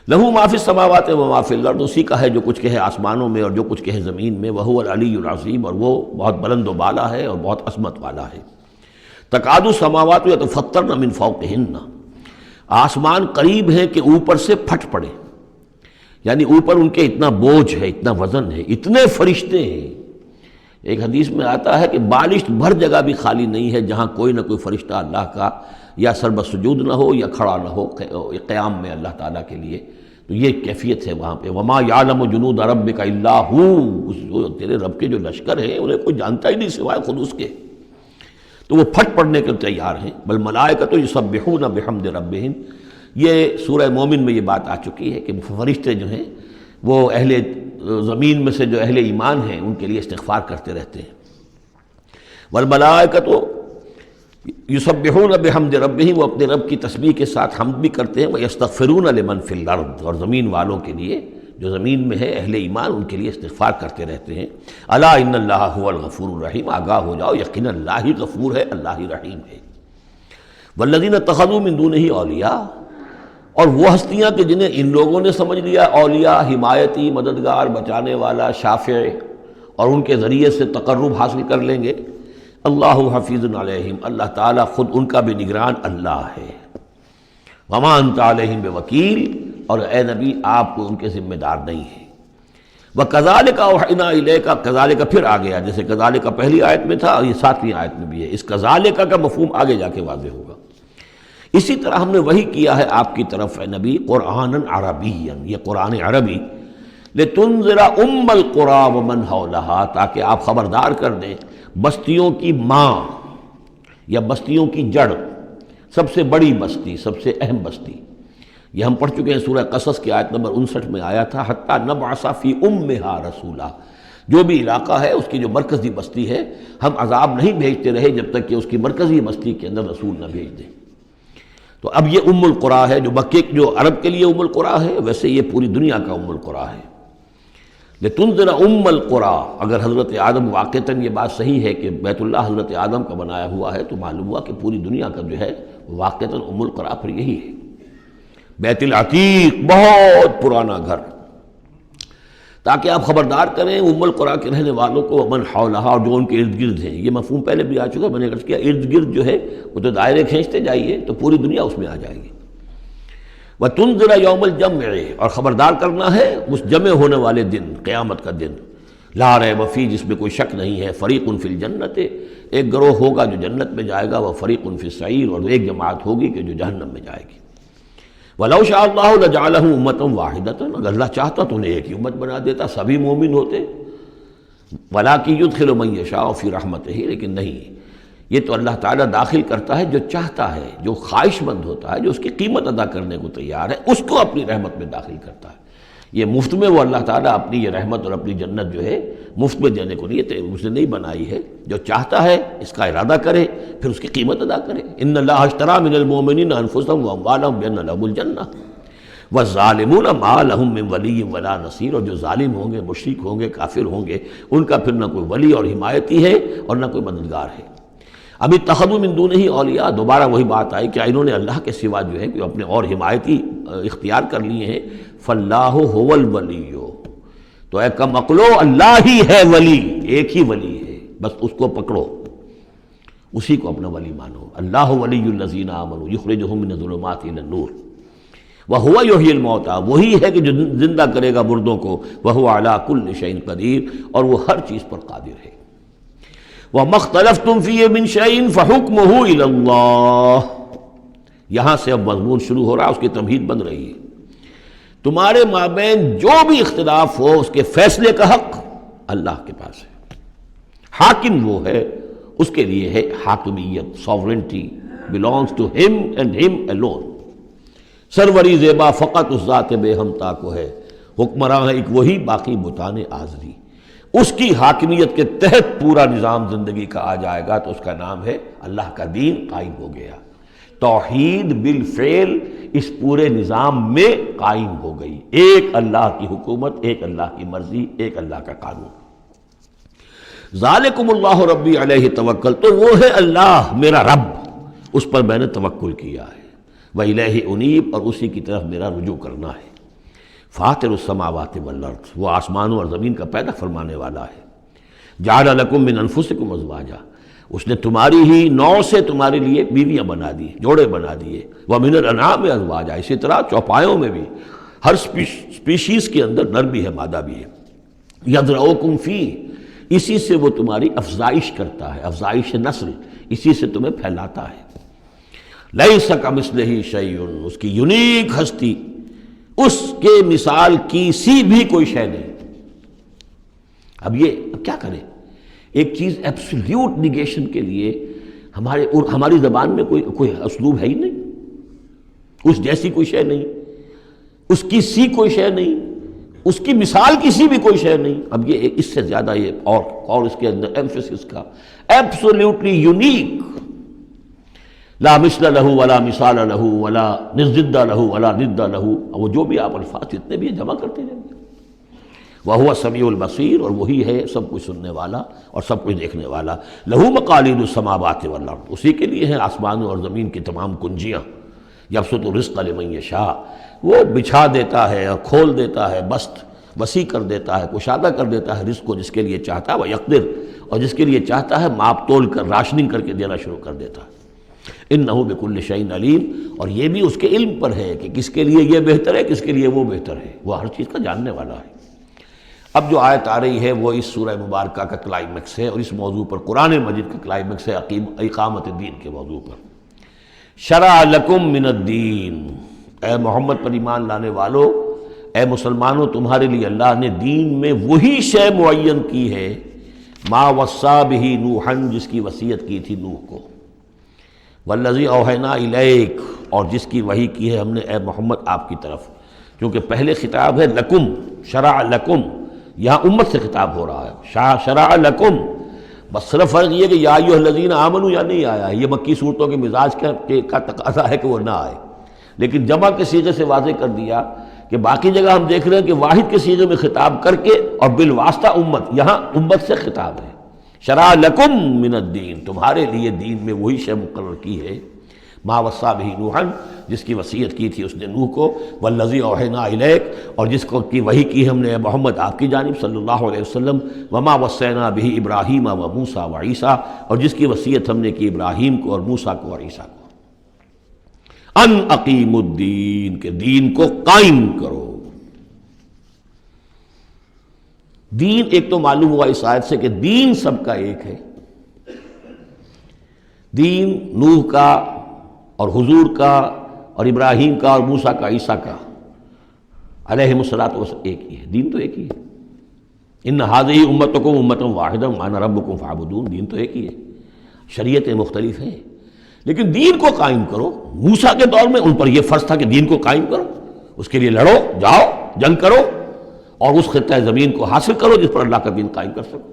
لہو ما فی السماوات و ما فی الارض، اسی کا ہے جو کچھ کہے آسمانوں میں اور جو کچھ کہے زمین میں، وہو العلی العظیم، اور وہ بہت بلند و بالا ہے اور بہت عظمت والا ہے۔ تکاد السماوات یتفطرن من فوقہن، آسمان قریب ہیں کہ اوپر سے پھٹ پڑے، یعنی اوپر ان کے اتنا بوجھ ہے، اتنا وزن ہے، اتنے فرشتے ہیں۔ ایک حدیث میں آتا ہے کہ بالشت بھر جگہ بھی خالی نہیں ہے جہاں کوئی نہ کوئی فرشتہ اللہ کا یا سر بسجود نہ ہو یا کھڑا نہ ہو قیام میں اللہ تعالیٰ کے لیے۔ تو یہ کیفیت ہے وہاں پہ، وما یعلم جنود ربک الا ہو، تیرے رب کے جو لشکر ہیں انہیں کوئی جانتا ہی نہیں سوائے خود اس کے، تو وہ پھٹ پڑنے کے تیار ہیں۔ بل ملائکۃ یسبحون بحمد ربہم، یہ سورہ مومن میں یہ بات آ چکی ہے کہ فرشتے جو ہیں وہ اہل زمین میں سے جو اہل ایمان ہیں ان کے لیے استغفار کرتے رہتے ہیں۔ والملائکۃ یسبحون بحمد ربہم، وہ اپنے رب کی تسبیح کے ساتھ حمد بھی کرتے ہیں، ویستغفرون لمن فی الارض، اور زمین والوں کے لیے جو زمین میں ہے اہل ایمان ان کے لیے استغفار کرتے رہتے ہیں۔ الا ان اللہ هو الغفور الرحیم، آگاہ ہو جاؤ یقینا اللہ ہی غفور ہے، اللہ ہی رحیم ہے۔ والذین اتخذوا من دونہ اولیاء، اور وہ ہستیاں کہ جنہیں ان لوگوں نے سمجھ لیا اولیاء، حمایتی، مددگار، بچانے والا، شافع، اور ان کے ذریعے سے تقرب حاصل کر لیں گے۔ اللہ حفیظ علیہم، اللہ تعالیٰ خود ان کا بھی نگران اللہ ہے۔ وما انت علیہم بوکیل، اور اے نبی آپ کو ان کے ذمہ دار نہیں ہے۔ وکذالک اوحینا الیک، کذالک پھر آ گیا، جیسے کذالک پہلی آیت میں تھا، یہ 7ویں آیت میں بھی ہے، اس کذالک کا مفہوم آگے جا کے واضح ہوگا۔ اسی طرح ہم نے وحی کیا ہے آپ کی طرف اے نبی قرآنا عربیا، یہ قرآن عربی، لتنذر ام القری ومن حولہا، تاکہ آپ خبردار کر دیں بستیوں کی ماں یا بستیوں کی جڑ، سب سے بڑی بستی، سب سے اہم بستی۔ یہ ہم پڑھ چکے ہیں سورہ قصص کی آیت نمبر 59 میں آیا تھا، حتیٰ نبعث فی امہا رسولا، جو بھی علاقہ ہے اس کی جو مرکزی بستی ہے ہم عذاب نہیں بھیجتے رہے جب تک کہ اس کی مرکزی بستی کے اندر رسول نہ بھیج دیں۔ تو اب یہ ام القری ہے، جو مکے جو عرب کے لیے ام القری ہے، ویسے یہ پوری دنیا کا ام القری ہے۔ لتنذر ام القری، اگر حضرت آدم واقعتاً یہ بات صحیح ہے کہ بیت اللہ حضرت آدم کا بنایا ہوا ہے، تو معلوم ہوا کہ پوری دنیا کا جو ہے واقعتاً ام القری پھر یہی ہے۔ بیت العتیق، بہت پرانا گھر، تاکہ آپ خبردار کریں ام القری کے رہنے والوں کو، ومن حولہا، اور جو ان کے ارد گرد ہیں۔ یہ مفہوم پہلے بھی آ چکا، میں نے عرض کیا ارد گرد جو ہے وہ تو دائرے کھینچتے جائیے تو پوری دنیا اس میں آ جائے گی۔ وَتُنذِرَ يَوْمَ الْجَمْعِ، اور خبردار کرنا ہے اس جمع ہونے والے دن، قیامت کا دن، لا ریب فیہ، جس میں کوئی شک نہیں ہے، فریق فی الجنت، ایک گروہ ہوگا جو جنت میں جائے گا، وہ فریق فی السعیر، اور ایک جماعت ہوگی کہ جو جہنم میں جائے گی۔ وَلَوْ شَاءَ اللَّهُ لَجَعَلَهُمْ أُمَّةً وَاحِدَةً، اگر اللہ چاہتا تو انہیں ایک ہی امت بنا دیتا، سبھی مومن ہوتے۔ وَلَٰكِن يُدْخِلُ مَن يَشَاءُ فِي رَحْمَتِهِ، لیکن نہیں، یہ تو اللہ تعالیٰ داخل کرتا ہے جو چاہتا ہے، جو خواہش مند ہوتا ہے، جو اس کی قیمت ادا کرنے کو تیار ہے، اس کو اپنی رحمت میں داخل کرتا ہے۔ یہ مفت میں وہ اللہ تعالیٰ اپنی یہ رحمت اور اپنی جنت جو ہے مفت میں دینے کو نہیں، اس نے نہیں بنائی ہے، جو چاہتا ہے اس کا ارادہ کرے پھر اس کی قیمت ادا کرے۔ ان اللہ اشتری من المؤمنین انفسهم واموالهم بان لهم الجنہ والظالمون ما لهم من ولی ولا نصیر، اور جو ظالم ہوں گے، مشرک ہوں گے، کافر ہوں گے، ان کا پھر نہ کوئی ولی اور حمایتی ہے اور نہ کوئی مددگار ہے۔ ابھی اتخذوا من دونہ اولیاء، دوبارہ وہی بات آئی کہ انہوں نے اللہ کے سوا جو ہے کہ اپنے اور حمایتی اختیار کر لیے ہیں۔ فاللہ هو الولی، تو اے کم عقلو، اللہ ہی ہے ولی، ایک ہی ولی ہے، بس اس کو پکڑو، اسی کو اپنا ولی مانو۔ اللہ ولی الذین آمنوا یخرجہم من الظلمات الی النور وہو یحیی الموتیٰ، وہی ہے کہ جو زندہ کرے گا مردوں کو، وہو علی کل شیء قدیر، اور وہ ہر چیز پر قادر ہے۔ وَمَا اخْتَلَفْتُمْ فِيهِ مِنْ شَيْءٍ فَحُكْمُهُ إِلَى اللَّهِ، یہاں سے اب مضمون شروع ہو رہا، اس کی تمہید بن رہی ہے۔ تمہارے مابین جو بھی اختلاف ہو اس کے فیصلے کا حق اللہ کے پاس ہے، حاکم وہ ہے، اس کے لیے ہے حاکمیت، sovereignty belongs to him and him alone۔ سروری زیبا فقط اس ذات بے ہمتا کو ہے، حکمراں ہے ایک وہی، باقی بتانے آزری۔ اس کی حاکمیت کے تحت پورا نظام زندگی کا آ جائے گا تو اس کا نام ہے اللہ کا دین قائم ہو گیا۔ توحید بالفعل اس پورے نظام میں قائم ہو گئی، ایک اللہ کی حکومت، ایک اللہ کی مرضی، ایک اللہ کا قانون۔ ذالکم اللہ ربی علیہ توکل، تو وہ ہے اللہ میرا رب، اس پر میں نے توکل کیا ہے۔ وإلیہ انیب، اور اسی کی طرف میرا رجوع کرنا ہے۔ فاطر السماوات والارض، وہ آسمانوں اور زمین کا پیدا فرمانے والا ہے۔ جعل لکم من انفسکم ازواجا، اس نے تمہاری ہی نوع سے تمہارے لیے بیویاں بنا دی، جوڑے بنا دیے۔ وَمِنَ الْأَنْعَامِ أَزْوَاجًا، اسی طرح چوپایوں میں بھی ہر سپیشیز کے اندر نر بھی ہے مادہ بھی ہے۔ یذرؤکم فیہ، اسی سے وہ تمہاری افزائش کرتا ہے، افزائش نسل، اسی سے تمہیں پھیلاتا ہے۔ لیس کمثلہ شیء، اس کی یونیک ہستی، اس کے مثال کی سی بھی کوئی شے نہیں۔ اب کیا کریں؟ ایک چیز ایبسلیوٹ نیگیشن کے لیے ہماری زبان میں کوئی اسلوب ہے ہی نہیں، اس جیسی کوئی شے نہیں، اس کی سی کوئی شے نہیں، اس کی مثال کسی بھی کوئی شے نہیں۔ اب یہ اس سے زیادہ یہ اور اس کے اندر ایمفیسس کا ایبسلیوٹلی یونیک، لا مثل لہ ولا مثال لہ ولا نضد لہ ولا ند لہ، وہ جو بھی آپ الفاظ جتنے بھی جمع کرتے جائیں گے۔ وَهُوَ السَّمِيعُ الْبَصِيرُ، اور وہی ہے سب کچھ سننے والا اور سب کچھ دیکھنے والا۔ لَهُ مَقَالِيدُ السَّمَاوَاتِ وَالْأَرْضِ، اسی کے لیے ہیں آسمانوں اور زمین کی تمام کنجیاں۔ يَبْسُطُ الرِّزْقَ لِمَن يَشَاءُ، وہ بچھا دیتا ہے اور کھول دیتا ہے، بسط وسیع کر دیتا ہے، کشادہ کر دیتا ہے رزق کو جس کے لیے چاہتا ہے، وَيَقْدِرُ، اور جس کے لیے چاہتا ہے ماپ تول کر راشننگ کر کے دینا شروع کر دیتا ہے۔ إِنَّهُ بِكُلِّ شَيْءٍ عَلِيمٌ، اور یہ بھی اس کے علم پر ہے کہ کس کے لیے یہ بہتر ہے، کس کے لیے وہ بہتر ہے، وہ ہر چیز کا جاننے والا ہے۔ اب جو آیت آ رہی ہے وہ اس سورہ مبارکہ کا کلائمیکس ہے، اور اس موضوع پر قرآن مجید کا کلائمیکس ہے، اقامت الدین کے موضوع پر۔ شرع لکم من الدین، اے محمد پر ایمان لانے والو، اے مسلمانوں، تمہارے لیے اللہ نے دین میں وہی شے معین کی ہے، ما وصی بہ نوحا، جس کی وصیت کی تھی نوح کو، والذی اوحینا الیک، اور جس کی وحی کی ہے ہم نے اے محمد آپ کی طرف، کیونکہ پہلے خطاب ہے لکم، شرع لکم، یہاں امت سے خطاب ہو رہا ہے، شرع لکم، بس صرف فرق یہ کہ یا ایھا الذین آمنوا یا نہیں آیا ہے، یہ مکی صورتوں کے مزاج کا تقاضا ہے کہ وہ نہ آئے، لیکن جمع کے صیغے سے واضح کر دیا کہ باقی جگہ ہم دیکھ رہے ہیں کہ واحد کے صیغے میں خطاب کر کے اور بالواسطہ امت، یہاں امت سے خطاب ہے۔ شرع لکم من الدین، تمہارے لیے دین میں وہی شے مقرر کی ہے، ما وصی بہ نوحا، جس کی وصیت کی تھی اس نے نوح کو، والذی اوحینا الیک، اور جس کو کی وحی کی ہم نے محمد آپ کی جانب صلی اللہ علیہ وسلم، وما وصینا بہ ابراہیم و موسیٰ و عیسیٰ، اور جس کی وصیت ہم نے کی ابراہیم کو اور موسیٰ کو اور عیسیٰ کو، ان اقیموا الدین، کہ دین کو قائم کرو۔ دین ایک تو معلوم ہوا اس آیت سے کہ دین سب کا ایک ہے، دین نوح کا اور حضور کا اور ابراہیم کا اور موسیٰ کا، عیسیٰ کا علیہم الصلاۃ والسلام ایک ہی ہے، دین تو ایک ہی ہے۔ ان ھذہ امتکم امۃ واحدۃ وانا ربکم فاعبدون، دین تو ایک ہی ہے، شریعتیں مختلف ہیں لیکن دین کو قائم کرو۔ موسیٰ کے دور میں ان پر یہ فرض تھا کہ دین کو قائم کرو، اس کے لیے لڑو، جاؤ، جنگ کرو اور اس خطہ زمین کو حاصل کرو جس پر اللہ کا دین قائم کر سکو۔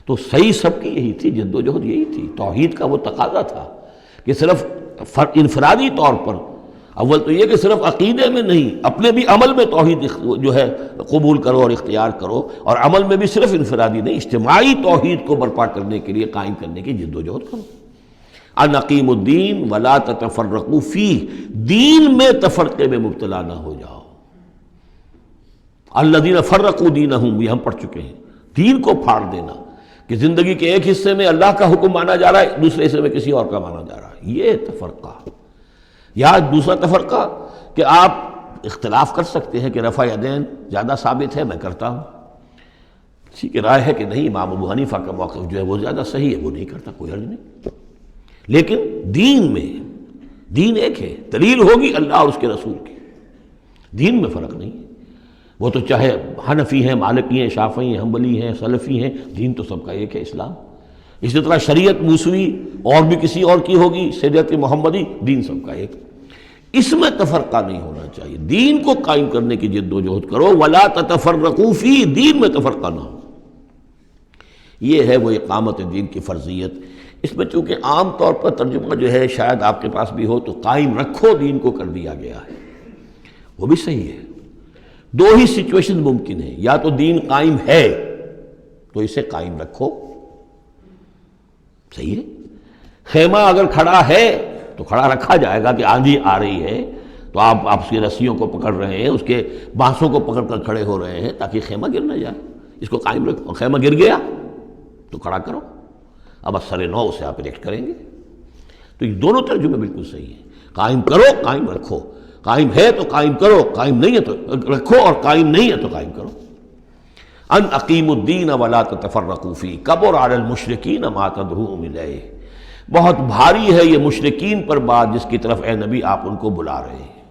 تو صحیح سب کی یہی تھی، جد و جہد یہی تھی، توحید کا وہ تقاضا تھا کہ صرف انفرادی طور پر، اول تو یہ کہ صرف عقیدے میں نہیں، اپنے بھی عمل میں توحید جو ہے قبول کرو اور اختیار کرو، اور عمل میں بھی صرف انفرادی نہیں، اجتماعی توحید کو برپا کرنے کے لیے قائم کرنے کی جد و جہد کرو۔ ان اقیموا الدین ولا تتفرقوا فیہ، دین میں تفرقے میں مبتلا نہ ہو جاؤ۔ الذین فرقوا دینہم، یہ ہم پڑھ چکے ہیں، دین کو پھاڑ دینا، کہ زندگی کے ایک حصے میں اللہ کا حکم مانا جا رہا ہے، دوسرے حصے میں کسی اور کا مانا جا رہا ہے، یہ تفرقہ۔ یا دوسرا تفرقہ کہ آپ اختلاف کر سکتے ہیں کہ رفع یدین زیادہ ثابت ہے، میں کرتا ہوں، کسی کی رائے ہے کہ نہیں امام ابو حنیفہ کا موقف جو ہے وہ زیادہ صحیح ہے، وہ نہیں کرتا، کوئی حرج نہیں۔ لیکن دین میں، دین ایک ہے، دلیل ہوگی اللہ اور اس کے رسول کی، دین میں فرق نہیں ہے۔ وہ تو چاہے حنفی ہیں، مالکی ہیں، شافعی ہیں، حنبلی ہیں، سلفی ہیں، دین تو سب کا ایک ہے، اسلام۔ اسی طرح شریعت موسوی اور بھی کسی اور کی ہوگی، شریعت محمدی، دین سب کا ایک، اس میں تفرقہ نہیں ہونا چاہیے۔ دین کو قائم کرنے کی جد و جہد کرو، ولا تتفرقوا فی، دین میں تفرقہ نہ ہو۔ یہ ہے وہ اقامت دین کی فرضیت۔ اس میں چونکہ عام طور پر ترجمہ جو ہے شاید آپ کے پاس بھی ہو تو قائم رکھو دین کو کر دیا گیا ہے، وہ بھی صحیح ہے۔ دو ہی سچویشن ممکن ہے، یا تو دین قائم ہے تو اسے قائم رکھو، صحیح ہے۔ خیمہ اگر کھڑا ہے تو کھڑا رکھا جائے گا کہ آندھی آ رہی ہے تو آپ اس کی رسیوں کو پکڑ رہے ہیں، اس کے بانسوں کو پکڑ کر کھڑے ہو رہے ہیں تاکہ خیمہ گر نہ جائے، اس کو قائم رکھو۔ خیمہ گر گیا تو کھڑا کرو، اب اثر نو سے آپ ریکٹ کریں گے۔ تو یہ دونوں ترجمے بالکل صحیح ہیں، قائم کرو قائم رکھو، قائم ہے تو قائم کرو، قائم نہیں ہے تو رکھو، اور قائم نہیں ہے تو قائم کرو۔ ان اقیموا الدین ولا تتفرقوا فیہ کبر علی المشرکین ما تدعوہم الیہ، بہت بھاری ہے یہ مشرکین پر بات جس کی طرف اے نبی آپ ان کو بلا رہے ہیں۔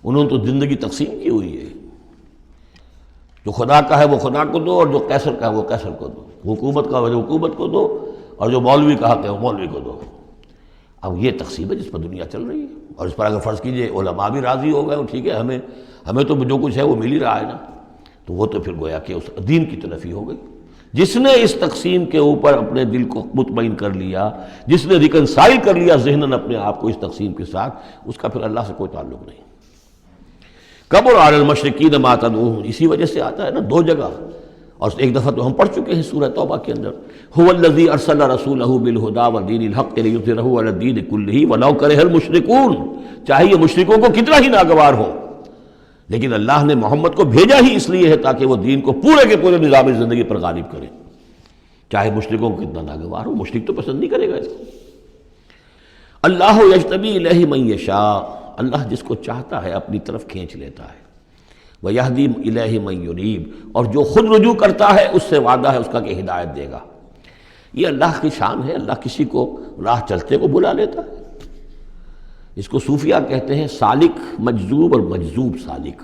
انہوں نے تو زندگی تقسیم کی ہوئی ہے، جو خدا کا ہے وہ خدا کو دو، اور جو قیصر کا ہے وہ قیصر کو دو، حکومت کا ہے وہ حکومت کو دو، اور جو مولوی کا حق ہے وہ مولوی کو دو۔ اب یہ تقسیم ہے جس پر دنیا چل رہی ہے، اور اس پر اگر فرض کیجئے علماء بھی راضی ہو گئے، ٹھیک ہے ہمیں تو جو کچھ ہے وہ مل ہی رہا ہے نا، تو وہ تو پھر گویا کہ اس دین کی تلفی ہو گئی۔ جس نے اس تقسیم کے اوپر اپنے دل کو مطمئن کر لیا، جس نے ریکنسائل کر لیا ذہناً اپنے آپ کو اس تقسیم کے ساتھ، اس کا پھر اللہ سے کوئی تعلق نہیں۔ کبر علی المشرکین ما تدعوہم، اسی وجہ سے آتا ہے نا دو جگہ، اور ایک دفعہ تو ہم پڑھ چکے ہیں سورہ توبہ کے اندر، هو الذی ارسل رسولہ بالہدی ودین الحق لیظہرہ علی الدین کلہ ولو کرہ المشرکون، چاہے یہ مشرکوں کو کتنا ہی ناگوار ہو، لیکن اللہ نے محمد کو بھیجا ہی اس لیے ہے تاکہ وہ دین کو پورے کے پورے نظام زندگی پر غالب کرے، چاہے مشرکوں کو کتنا ناگوار ہو، مشرک تو پسند نہیں کرے گا اس کو۔ اللہ یجتبی الیہ من یشاء، اللہ جس کو چاہتا ہے اپنی طرف کھینچ لیتا ہے، وَيَهْدِي إِلَيْهِ مَن يُنِيبُ، اور جو خود رجوع کرتا ہے اس سے وعدہ ہے اس کا کہ ہدایت دے گا۔ یہ اللہ کی شان ہے، اللہ کسی کو راہ چلتے کو بلا لیتا ہے۔ اس کو صوفیہ کہتے ہیں سالک مجذوب اور مجذوب سالک۔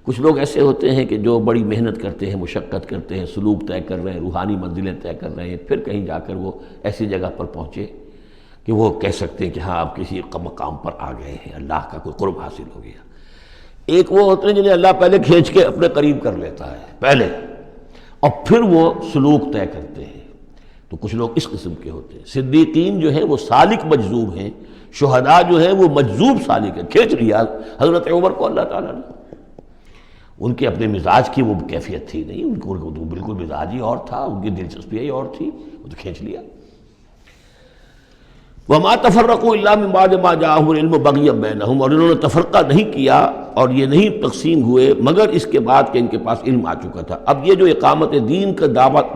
کچھ لوگ ایسے ہوتے ہیں کہ جو بڑی محنت کرتے ہیں، مشقت کرتے ہیں، سلوک طے کر رہے ہیں، روحانی منزلیں طے کر رہے ہیں، پھر کہیں جا کر وہ ایسی جگہ پر پہنچے کہ وہ کہہ سکتے ہیں کہ ہاں آپ کسی مقام پر آ گئے ہیں، اللہ کا کوئی قرب حاصل ہو گیا۔ ایک وہ ہوتے ہیں جنہیں اللہ پہلے کھینچ کے اپنے قریب کر لیتا ہے پہلے، اور پھر وہ سلوک طے کرتے ہیں، تو کچھ لوگ اس قسم کے ہوتے ہیں۔ صدیقین جو ہیں وہ سالک مجذوب ہیں، شہداء جو ہیں وہ مجذوب سالک ہیں، کھینچ لیا حضرت عمر کو اللہ تعالیٰ نے۔ ان کے اپنے مزاج کی وہ کیفیت تھی نہیں، ان کو بالکل مزاج ہی اور تھا، ان کی دلچسپی ہی اور تھی، وہ تو کھینچ لیا۔ وَمَا تَفَرَّقُوا إِلَّا مِن بَعْدِ مَا جَاءَهُمُ الْعِلْمُ بَغْيًا بَيْنَهُمْ، اور انہوں نے تفرقہ نہیں کیا اور یہ نہیں تقسیم ہوئے مگر اس کے بعد کہ ان کے پاس علم آ چکا تھا۔ اب یہ جو اقامت دین کا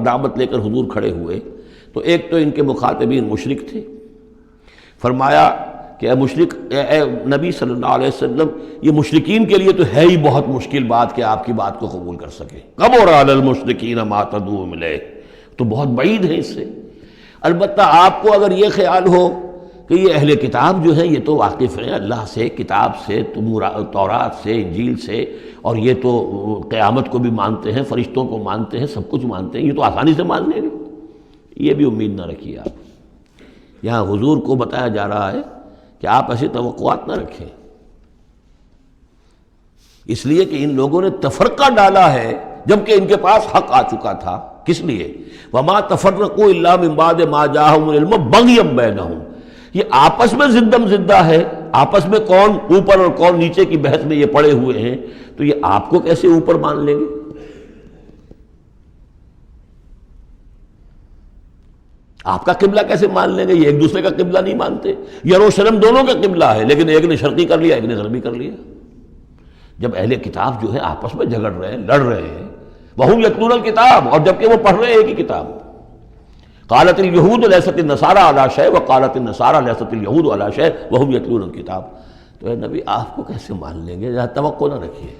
دعوت لے کر حضور کھڑے ہوئے، تو ایک تو ان کے مخاطبین مشرک تھے، فرمایا کہ اے مشرک، اے نبی صلی اللہ علیہ وسلم، یہ مشرکین کے لیے تو ہے ہی بہت مشکل بات کہ آپ کی بات کو قبول کر سکے، کبر علی المشرکین ما تدعوہم الیہ، تو بہت بعید ہے اس سے۔ البتہ آپ کو اگر یہ خیال ہو کہ یہ اہل کتاب جو ہیں یہ تو واقف ہیں اللہ سے، کتاب سے، تورات سے، انجیل سے، اور یہ تو قیامت کو بھی مانتے ہیں، فرشتوں کو مانتے ہیں، سب کچھ مانتے ہیں، یہ تو آسانی سے مان لیں گے، یہ بھی امید نہ رکھیے آپ۔ یہاں حضور کو بتایا جا رہا ہے کہ آپ ایسی توقعات نہ رکھیں، اس لیے کہ ان لوگوں نے تفرقہ ڈالا ہے جبکہ ان کے پاس حق آ چکا تھا۔ کس لیے؟ وَمَا تَفَرَّقُوا إِلَّا مِن بَعْدِ مَا جَاءَهُمُ الْعِلْمُ بَغْيًا بَيْنَهُمْ، یہ آپس میں زندم زدہ ہے، آپس میں کون اوپر اور کون نیچے کی بحث میں یہ پڑے ہوئے ہیں، تو یہ آپ کو کیسے اوپر مان لیں گے؟ آپ کا قبلہ کیسے مان لیں گے؟ یہ ایک دوسرے کا قبلہ نہیں مانتے، یروشلم دونوں کا قبلہ ہے، لیکن ایک نے شرقی کر لیا، ایک نے غربی کر لیا۔ جب اہل کتاب جو ہے آپس میں جھگڑ رہے ہیں، لڑ رہے ہیں، وَهُمْ يَتْلُونَ الْكِتَابَ، اور جبکہ وہ پڑھ رہے ہیں ایک ہی کتاب۔ قالت اليہود لیست النصارى علی شیء وقالت النصارى لیست اليہود علی شیء وَهُمْ يَتْلُونَ الْكِتَابَ، تو اے نبی آپ کو کیسے مان لیں گے؟ یہاں توقع نہ رکھیے،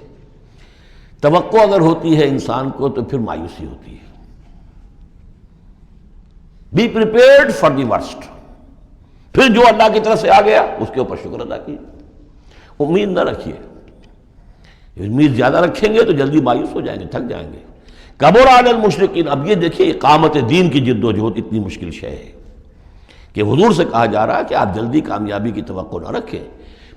توقع اگر ہوتی ہے انسان کو تو پھر مایوسی ہوتی ہے۔ Be prepared for the worst, پھر جو اللہ کی طرف سے آ گیا اس کے اوپر شکر ادا کیجیے، امید نہ رکھیے، امید زیادہ رکھیں گے تو جلدی مایوس ہو جائیں گے، تھک جائیں گے۔ کبر علی المشرکین، اب یہ دیکھیے اقامت دین کی جد و جہد اتنی مشکل شے ہے کہ حضور سے کہا جا رہا ہے کہ آپ جلدی کامیابی کی توقع نہ رکھیں۔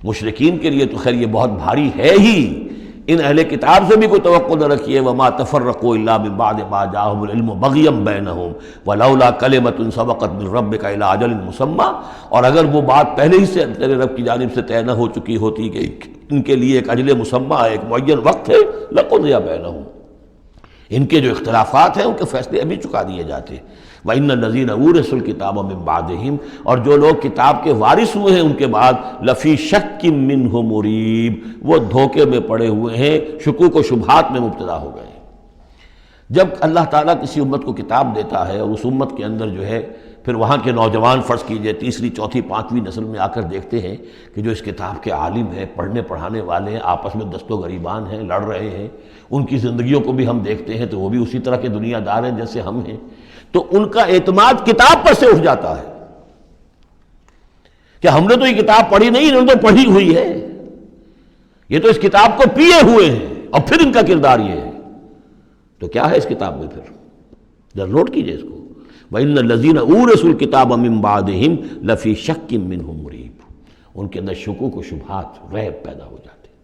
مشرکین کے لیے تو خیر یہ بہت بھاری ہے ہی، ان اہل کتاب سے بھی کوئی توقع نہ رکھیے۔ وما تفرقوا الا من بعد ما جاءهم العلم بغيا بينهم ولولا كلمة سبقت من ربك الى اجل مسمى، اور اگر وہ بات پہلے ہی سے تیرے رب کی جانب سے طے نہ ہو چکی ہوتی کہ ان کے لیے ایک اجل مسمى، ایک معین وقت ہے، لقضي بينهم، ان کے جو اختلافات ہیں ان کے فیصلے ابھی چکا دیے جاتے۔ وَإِنَّ الَّذِينَ أُورِثُوا الْكِتَابَ مِن بَعْدِهِمْ، اور جو لوگ کتاب کے وارث ہوئے ہیں ان کے بعد، لَفِي شَكٍّ مِّنْهُ مُرِيبٍ، وہ دھوکے میں پڑے ہوئے ہیں، شکوک و شبہات میں مبتلا ہو گئے۔ جب اللہ تعالیٰ کسی امت کو کتاب دیتا ہے اور اس امت کے اندر جو ہے پھر وہاں کے نوجوان فرض کیجئے تیسری چوتھی پانچویں نسل میں آ کر دیکھتے ہیں کہ جو اس کتاب کے عالم ہیں، پڑھنے پڑھانے والے ہیں، آپس میں دست و گریبان ہیں، لڑ رہے ہیں، ان کی زندگیوں کو بھی ہم دیکھتے ہیں تو وہ بھی اسی طرح کے دنیا دار ہیں جیسے ہم ہیں، تو ان کا اعتماد کتاب پر سے اٹھ جاتا ہے کہ ہم نے تو یہ کتاب پڑھی نہیں، انہوں نے تو پڑھی ہوئی ہے، یہ تو اس کتاب کو پیے ہوئے ہیں، اور پھر ان کا کردار یہ ہے۔ تو کیا ہے اس کتاب میں؟ پھر ذرا نوٹ کیجئے اس کو، وَإِنَّ الَّذِينَ أُورِثُوا الْكِتَابَ مِن بَعْدِهِمْ لَفِي شَكٍّ مِّنْهُ مُرِيبٍ، ان کے اندر شکوک و شبہات، ریب پیدا ہو جاتے ہیں۔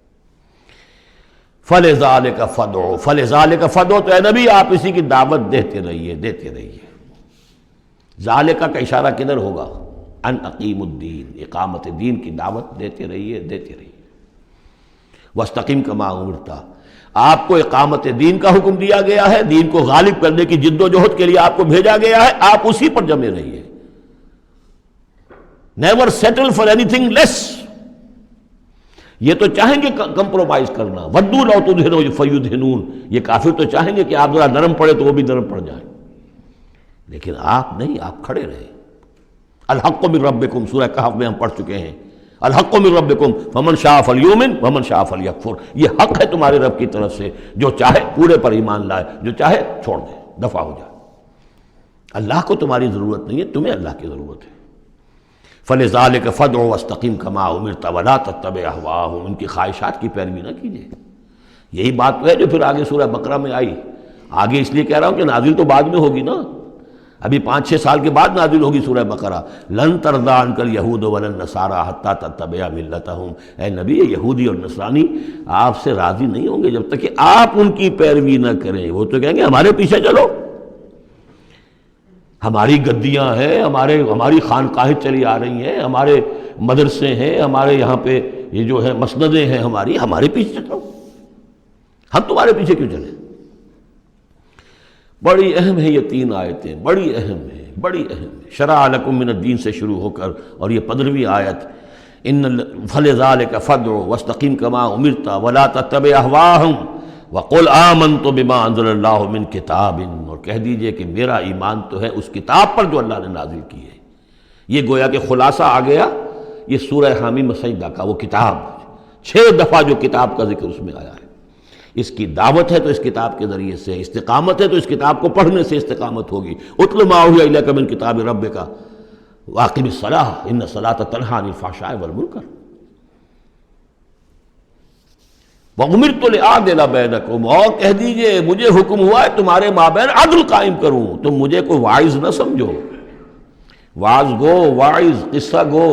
فَلِذَلِكَ فَادْعُ، فَلِذَلِكَ فَادْعُ، تو اے نبی آپ اسی کی دعوت دیتے رہیے، دیتے رہیے۔ ذالکہ کا اشارہ کدھر ہوگا؟ ان اقیم الدین، اقامت دین کی دعوت دیتے رہیے، دیتے رہیے۔ وَاسْتَقِمْ كَمَا أُمِرْتَ، آپ کو اقامت دین کا حکم دیا گیا ہے، دین کو غالب کرنے کی جد و جہد کے لیے آپ کو بھیجا گیا ہے، آپ اسی پر جمے رہیے۔ Never settle for anything less, یہ تو چاہیں گے کمپرومائز کرنا، وَدُّوا لَوْ تُدْهِنُوا فَيُدْهِنُونَ، یہ کافر تو چاہیں گے کہ آپ ذرا نرم پڑے تو وہ بھی نرم پڑ جائیں، لیکن آپ نہیں، آپ کھڑے رہے۔ الحق من ربکم، سورہ کہف میں ہم پڑھ چکے ہیں، الحق من ربکم فمن شاء فلیؤمن ومن شاء فلیکفر، یہ حق ہے تمہارے رب کی طرف سے، جو چاہے پورے پر ایمان لائے، جو چاہے چھوڑ دے، دفع ہو جائے۔ اللہ کو تمہاری ضرورت نہیں ہے، تمہیں اللہ کی ضرورت ہے۔ فلذلک فادع واستقم کما امرت ولا تتبع اهواءهم، ان کی خواہشات کی پیروی نہ کیجیے۔ یہی بات تو ہے جو پھر آگے سورہ بقرہ میں آئی، آگے اس لیے کہہ رہا ہوں کہ نازل تو بعد میں ہوگی نا، ابھی 5-6 سال کے بعد نازل ہوگی سورہ بقرہ۔ لن ترضی عنک الیہود ولا النصارى حتی تتبع ملتہم، اے نبی یہودی اور نصرانی آپ سے راضی نہیں ہوں گے جب تک کہ آپ ان کی پیروی نہ کریں۔ وہ تو کہیں گے ہمارے پیچھے چلو، ہماری گدیاں ہیں، ہماری خانقاہیں چلی آ رہی ہیں، ہمارے مدرسے ہیں، ہمارے یہاں پہ یہ جو ہے مسندیں ہیں ہمارے پیچھے چلو، ہم تمہارے پیچھے کیوں چلیں؟ بڑی اہم ہے یہ 3 آیتیں، بڑی اہم ہے، بڑی اہم ہے۔ شرع لکم من الدین سے شروع ہو کر اور یہ 15ویں آیت، فلذلک فادع واستقم کما امرت ولا تتبع اهواءهم وقل آمنت بما انزل اللہ من کتاب، اور کہہ دیجئے کہ میرا ایمان تو ہے اس کتاب پر جو اللہ نے نازل کی ہے۔ یہ گویا کہ خلاصہ آ گیا یہ سورہ حامیم سجدہ کا، وہ کتاب 6 دفعہ جو کتاب کا ذکر اس میں آیا ہے۔ اس کی دعوت ہے تو اس کتاب کے ذریعے سے، استقامت ہے تو اس کتاب کو پڑھنے سے استقامت ہوگی۔ اتل ما اوحی الیک من کتاب ربک واقم الصلاۃ ان الصلاۃ تنہی عن الفحشاء والمنکر وَأُمِرْتُ لِأَعْدِلَ بَيْنَكُمْ، اور کہہ دیجئے مجھے حکم ہوا ہے تمہارے مابین عدل قائم کروں، تم مجھے کوئی واعظ نہ سمجھو۔ واعظ گو، واعظ قصہ گو،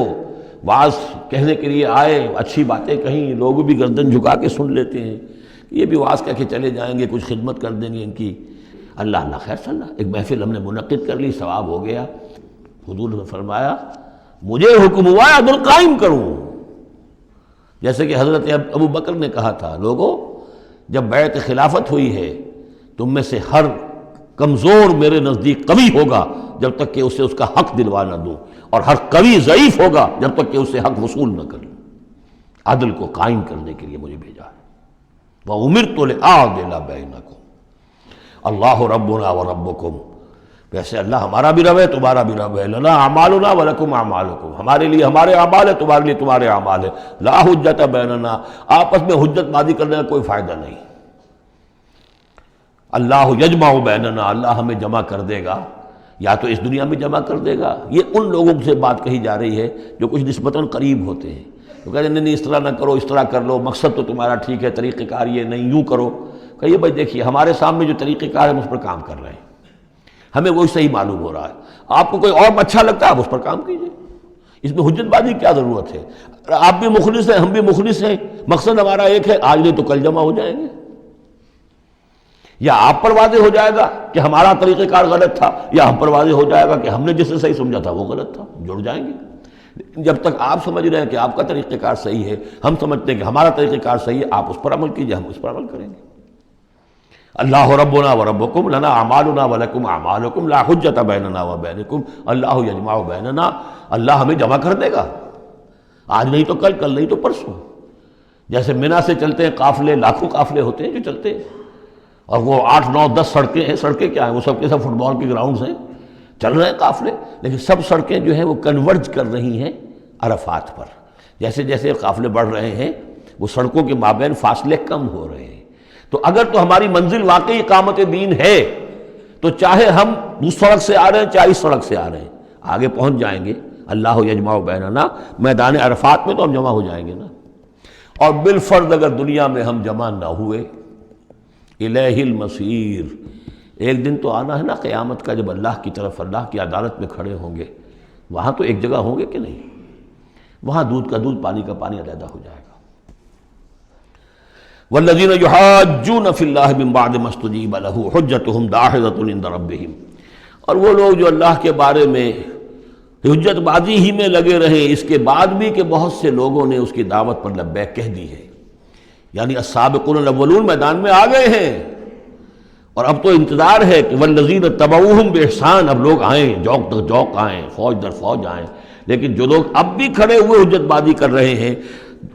واعظ کہنے کے لیے آئے، اچھی باتیں کہیں، لوگ بھی گردن جھکا کے سن لیتے ہیں، یہ بھی واعظ کہہ کے چلے جائیں گے، کچھ خدمت کر دیں گے ان کی، اللہ خیر صلی اللہ۔ ایک محفل ہم نے منعقد کر لی، ثواب ہو گیا۔ حضور نے فرمایا مجھے حکم ہوا ہے عدل قائم کروں، جیسے کہ حضرت ابو بکر نے کہا تھا، لوگوں جب بیعت خلافت ہوئی ہے تم میں سے ہر کمزور میرے نزدیک قوی ہوگا جب تک کہ اسے اس کا حق دلوا نہ دوں، اور ہر قوی ضعیف ہوگا جب تک کہ اسے حق وصول نہ کروں۔ عدل کو قائم کرنے کے لیے مجھے بھیجا ہے۔ وَأُمِرْتُ لِأَعْدِلَ بَيْنَكُمْ اللہ ربنا وربکم، ویسے اللہ ہمارا بھی رب ہے تمہارا بھی رب ہے، لنا اعمالنا ولکم اعمالکم، ہمارے لیے ہمارے اعمال ہے تمہارے لیے تمہارے اعمال ہے، لا حجت بیننا، آپس میں حجت بازی کرنے کا کوئی فائدہ نہیں۔ اللہ یجمع بیننا، اللہ ہمیں جمع کر دے گا، یا تو اس دنیا میں جمع کر دے گا۔ یہ ان لوگوں سے بات کہی جا رہی ہے جو کچھ نسبتاً قریب ہوتے ہیں، تو کہتے ہیں نہیں اس طرح نہ کرو، اس طرح کر لو، مقصد تو تمہارا ٹھیک ہے، طریقہ کار یہ نہیں، یوں کرو۔ کہیے بھائی دیکھیے ہمارے سامنے جو طریقہ کار ہے ہم اس پر کام کر رہے ہیں، ہمیں وہی صحیح معلوم ہو رہا ہے، آپ کو کوئی اور اچھا لگتا ہے آپ اس پر کام کیجیے، اس میں حجت بازی کی کیا ضرورت ہے؟ آپ بھی مخلص ہیں، ہم بھی مخلص ہیں، مقصد ہمارا ایک ہے، آج نہیں تو کل جمع ہو جائیں گے۔ یا آپ پر واضح ہو جائے گا کہ ہمارا طریقہ کار غلط تھا، یا ہم پر واضح ہو جائے گا کہ ہم نے جسے صحیح سمجھا تھا وہ غلط تھا، جڑ جائیں گے۔ جب تک آپ سمجھ رہے ہیں کہ آپ کا طریقہ کار صحیح ہے، ہم سمجھتے ہیں کہ ہمارا طریقہ کار صحیح ہے، آپ اس پر عمل کیجیے، ہم اس پر عمل کریں گے۔ اللہ ربنا وربکم لنا اعمالنا ولکم اعمالکم لا حجت بیننا وبینکم اللہ یجمع بیننا، اللہ ہمیں جمع کر دے گا، آج نہیں تو کل، کل نہیں تو پرسوں۔ جیسے منی سے چلتے ہیں قافلے، لاکھوں قافلے ہوتے ہیں جو چلتے ہیں، اور وہ 8 9 10 سڑکیں ہیں. سڑکیں کیا ہیں؟ وہ سب کے سب فٹ بال کے گراؤنڈز ہیں، چل رہے ہیں قافلے، لیکن سب سڑکیں جو ہیں وہ کنورج کر رہی ہیں عرفات پر. جیسے جیسے قافلے بڑھ رہے ہیں وہ سڑکوں کے مابین فاصلے کم ہو رہے ہیں. تو اگر تو ہماری منزل واقعی اقامت دین ہے تو چاہے ہم اس سڑک سے آ رہے ہیں چاہے اس سڑک سے آ رہے ہیں، آگے پہنچ جائیں گے. اللہ یجمع بیننا، میدان عرفات میں تو ہم جمع ہو جائیں گے نا. اور بالفرض اگر دنیا میں ہم جمع نہ ہوئے، الیہ المصیر، ایک دن تو آنا ہے نا قیامت کا، جب اللہ کی طرف اللہ کی عدالت میں کھڑے ہوں گے. وہاں تو ایک جگہ ہوں گے کہ نہیں؟ وہاں دودھ کا دودھ پانی کا پانی علیحدہ ہو جائے گا. والذین یحاجون فی اللہ من بعد ما استجیب لہ حجتہم داحضۃ عند ربہم، اور وہ لوگ جو اللہ کے بارے میں حجت بازی ہی میں لگے رہے اس کے بعد بھی کہ بہت سے لوگوں نے اس کی دعوت پر لبیک کہہ دی ہے. یعنی السابقون الاولون میدان میں آ گئے ہیں، اور اب تو انتظار ہے کہ والذین تبعوہم بإحسان، اب لوگ آئیں، جوق در جوق آئیں، فوج در فوج آئیں. لیکن جو لوگ اب بھی کھڑے ہوئے حجت بازی کر رہے ہیں،